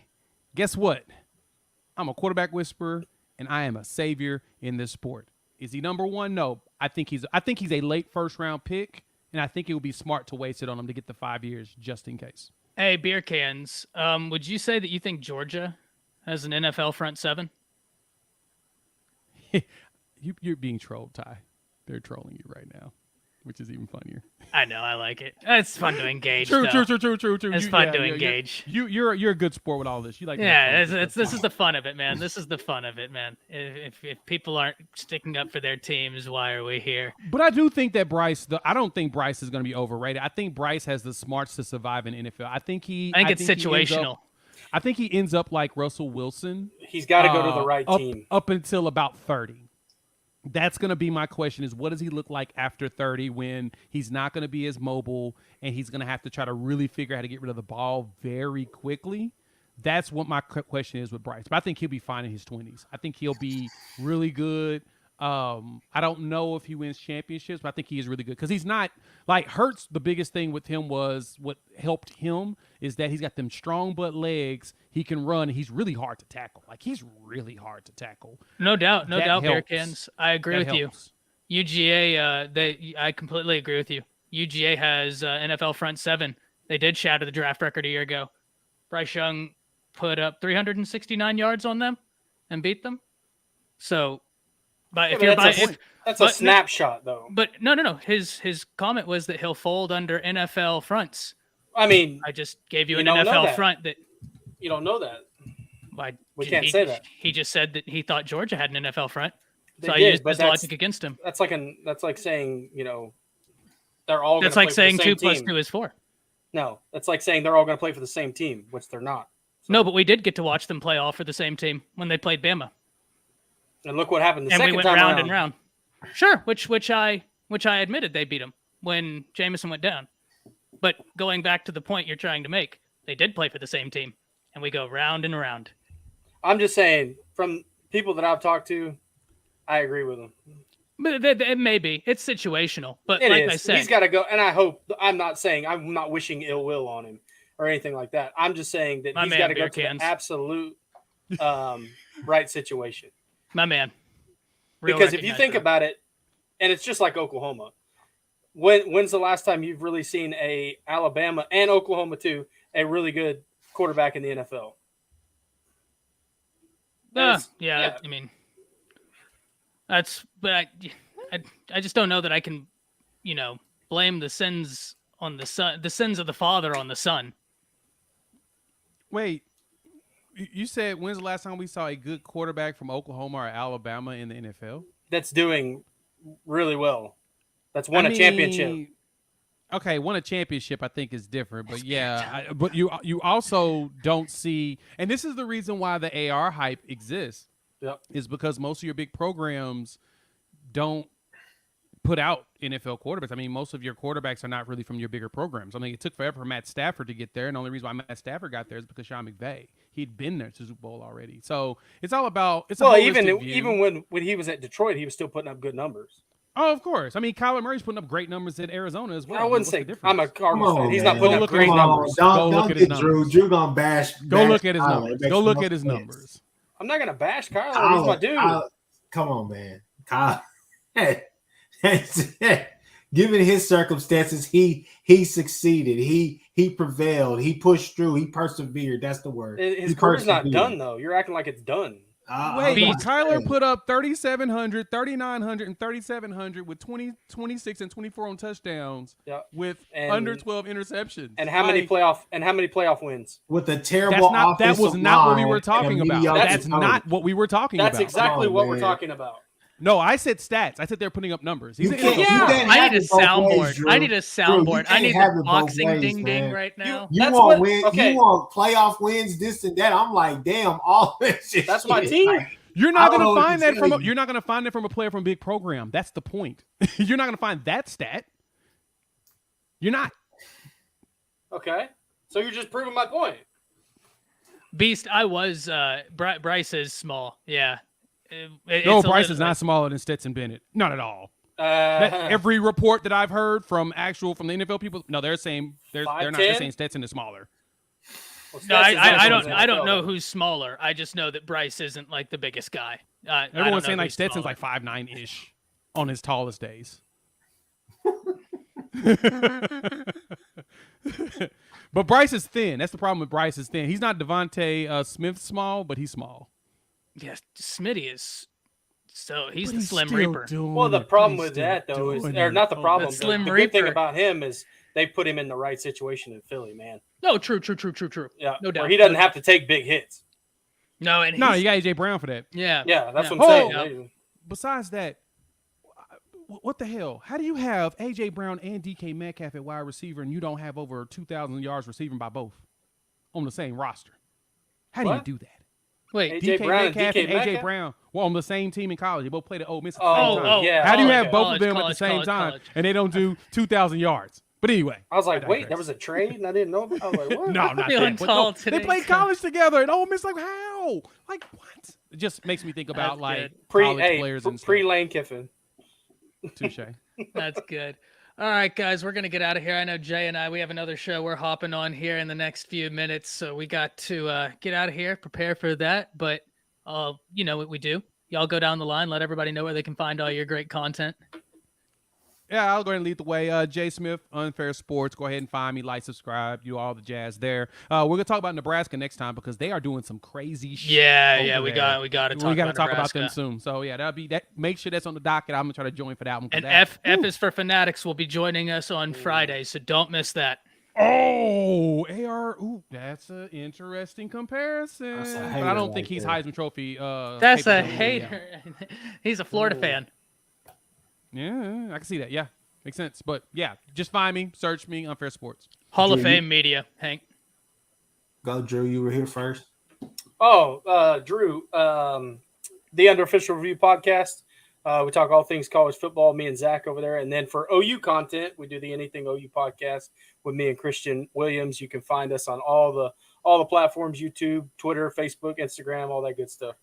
guess what? I'm a quarterback whisperer, and I am a savior in this sport. Is he number 1? No. I think he's a late first-round pick, and I think it would be smart to waste it on him to get the 5 years just in case. Hey, beer cans. Would you say that you think Georgia has an NFL front 7? You're being trolled, Ty. They're trolling you right now, which is even funnier. I know, I like it. It's fun to engage. True. It's fun to engage. You're a good sport with all this. You like, this is the fun of it, man. This is the fun of it, man. If people aren't sticking up for their teams, why are we here? But I do think that I don't think Bryce is going to be overrated. I think Bryce has the smarts to survive in NFL. I think it's situational. I think he ends up like Russell Wilson. He's got to go to the right team up until about 30. That's going to be my question, is what does he look like after 30 when he's not going to be as mobile and he's going to have to try to really figure out how to get rid of the ball very quickly? That's what my question is with Bryce. But I think he'll be fine in his 20s. I think he'll be really good. I don't know if he wins championships, but I think he is really good because he's not like Hurts. The biggest thing with him was what helped him is that he's got them strong butt legs. He can run. He's really hard to tackle. Like, he's really hard to tackle. No doubt, helps. Bear Cans. I agree with helps. you. UGA, I completely agree with you. UGA has NFL front 7. They did shatter the draft record a year ago. Bryce Young put up 369 yards on them and beat them. So, but that's a snapshot, though. But no. His comment was that he'll fold under NFL fronts. I mean, I just gave you an NFL front that you don't know that. We can't say that. He just said that he thought Georgia had an NFL front. So I did, used his logic against him. That's like saying, they're all. That's like saying 2 + 2 is 4. No, that's like saying they're all going to play for the same team, which they're not. So. No, but we did get to watch them play all for the same team when they played Bama. And look what happened the second time we went round and round. Sure, which I admitted they beat them when Jameson went down. But going back to the point you're trying to make, they did play for the same team, and we go round and round. I'm just saying, from people that I've talked to, I agree with them. But it may be. It's situational. But I said, he's got to go. And I hope, I'm not wishing ill will on him or anything like that. I'm just saying that he's got to go to the absolute right situation. My man. Because if you think about it, and it's just like Oklahoma, when's the last time you've really seen a Alabama and Oklahoma too, a really good quarterback in the NFL? I mean, but I just don't know that I can, blame the sins on the son, the sins of the father on the son. Wait, you said when's the last time we saw a good quarterback from Oklahoma or Alabama in the NFL? That's doing really well. That's won a championship. okay, won a championship, I think is different, but yeah, but you also don't see, and this is the reason why the AR hype exists. Yep. Is because most of your big programs don't put out NFL quarterbacks. I mean, most of your quarterbacks are not really from your bigger programs. I mean, it took forever for Matt Stafford to get there, and the only reason why Matt Stafford got there is because Sean McVay. He'd been there to Super Bowl already. So it's all about it's a holistic view. even when he was at Detroit, he was still putting up good numbers. Oh, of course. I mean, Kyler Murray's putting up great numbers at Arizona as well. I wouldn't say I'm a Cardinals Come fan. on, He's man. not putting Go up look at great his numbers. numbers. Don't get Drew. Drew gonna bash. Go look at his Kyler. numbers. It Go makes look no at his sense. numbers. I'm not gonna bash Kyler. He's my dude. Come on, man. Kyle. Given his circumstances, he succeeded. He prevailed. He pushed through. He persevered. That's the word. His career's not done though. You're acting like it's done. Wait, Kyler put up 3,700, 3,900, and 3,700 with 20, 26, and 24 on touchdowns with under 12 interceptions. And how many playoff wins? With a terrible that was not what we were talking about. That's coach. not what we were talking about. That's exactly what we're talking about. No, I said stats. I said they're putting up numbers. I need a soundboard. I need a soundboard. I need the boxing ding right now. You want win? Okay. You want playoff wins? This and that. I'm like, damn, all this shit. That's my team. Like, you're not going to find that from. You're not going to find that from a player from a big program. That's the point. You're not going to find that stat. You're not. Okay, so you're just proving my point. Beast, I was. Bryce is small. Yeah. No, Bryce is not smaller than Stetson Bennett. Not at all. Every report that I've heard from the NFL people, no, they're saying they're not. They're saying Stetson is smaller. Well, no, I don't know who's smaller. I just know that Bryce isn't like the biggest guy. Everyone's saying like Stetson's smaller. Like 5'9" ish on his tallest days. But Bryce is thin. That's the problem with Bryce is thin. He's not Devontae Smith small, but he's small. Yes, Smitty is. So he's the Slim Reaper. Well, the problem with that though is, or not the problem. The good thing about him is they put him in the right situation in Philly, man. No, true. Yeah, no doubt. Where he doesn't have to take big hits. No, you got AJ Brown for that. Yeah, that's what I'm saying. Yeah. Besides that, what the hell? How do you have AJ Brown and DK Metcalf at wide receiver, and you don't have over 2,000 yards receiving by both on the same roster? How do you do that? Wait, AJ Brown Metcalf and AJ Brown were on the same team in college. They both played at Ole Miss at the same time. Yeah. How do you have both of them at the same time and they don't do 2,000 yards? But anyway, I was like, wait, there was a trade and I didn't know. I was like, what? No, not that. They played college together and Ole Miss. Like how? Like what? It just makes me think about college players and pre-Lane Kiffin. Touche. That's good. All right, guys, we're going to get out of here. I know Jay and we have another show we're hopping on here in the next few minutes, so we got to get out of here, prepare for that. But you know what we do. Y'all go down the line, let everybody know where they can find all your great content. Yeah, I'll go ahead and lead the way. Jay Smith, Unfair Sports. Go ahead and find me, like, subscribe, do all the jazz there. We're gonna talk about Nebraska next time because they are doing some crazy shit. Yeah, we got to talk about them soon. So yeah, that'll be that. Make sure that's on the docket. I'm gonna try to join for that one. And F is for Fanatics will be joining us on Friday, so don't miss that. Oh, AR. Ooh, that's an interesting comparison. But I don't think he's Heisman Trophy. That's a hater. He's a Florida fan. Yeah, I can see that. Yeah, makes sense. But yeah, just find me, search me, Unfair Sports. Hall of Fame media, Hank. Go, Drew. You were here first. Oh, Drew, the Under Official Review podcast. We talk all things college football, me and Zach over there. And then for OU content, we do the Anything OU podcast with me and Christian Williams. You can find us on all the platforms, YouTube, Twitter, Facebook, Instagram, all that good stuff.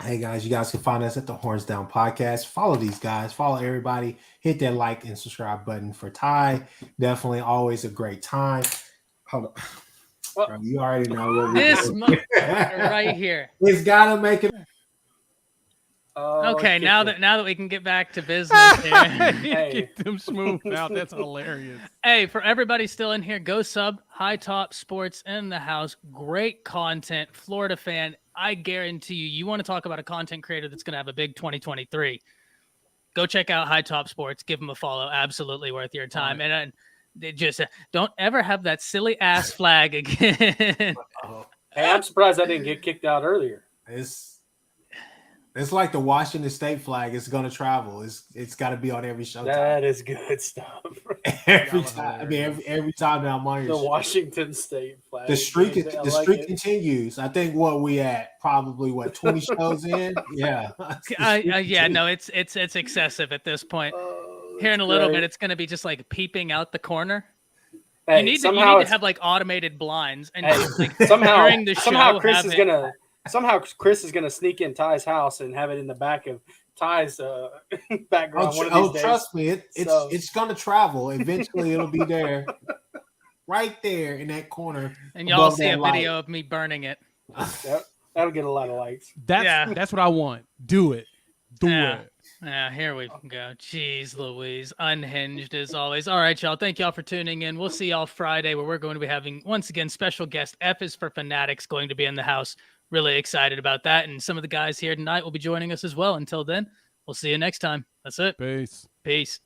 Hey, guys, you guys can find us at the Horns Down Podcast. Follow these guys. Follow everybody. Hit that like and subscribe button for Ty. Definitely always a great time. Hold up. Bro, you already know what we're doing. Right here. It's got to make it. Okay, now that we can get back to business here. Get them smooth out. That's hilarious. Hey, for everybody still in here, go sub High Top Sports in the house. Great content. Florida fan. I guarantee you want to talk about a content creator that's going to have a big 2023. Go check out High Top Sports. Give them a follow. Absolutely worth your time. Right. And they just don't ever have that silly ass flag again. Hey, I'm surprised I didn't get kicked out earlier. It's like the Washington State flag. It's going to travel. It's got to be on every show. That is good stuff. Every time. I mean, every time that I'm on The your show. Washington State flag. The streak continues. I think what we at probably 20 shows in. Yeah. Yeah. No, it's excessive at this point. Here in a little bit, it's going to be just like peeping out the corner. Hey, you need to have like automated blinds, and like, somehow during the show, Chris is gonna sneak in Ty's house and have it in the back of Ty's background. Trust me, it's gonna travel. Eventually, it'll be there, right there in that corner, and y'all see a video of me burning it. Yep, that'll get a lot of likes. That's what I want. Do it. Do it. Yeah, here we go. Jeez Louise. Unhinged as always. All right, y'all. Thank y'all for tuning in. We'll see y'all Friday, where we're going to be having, once again, special guest F is for Fanatics going to be in the house. Really excited about that. And some of the guys here tonight will be joining us as well. Until then, we'll see you next time. That's it. Peace. Peace.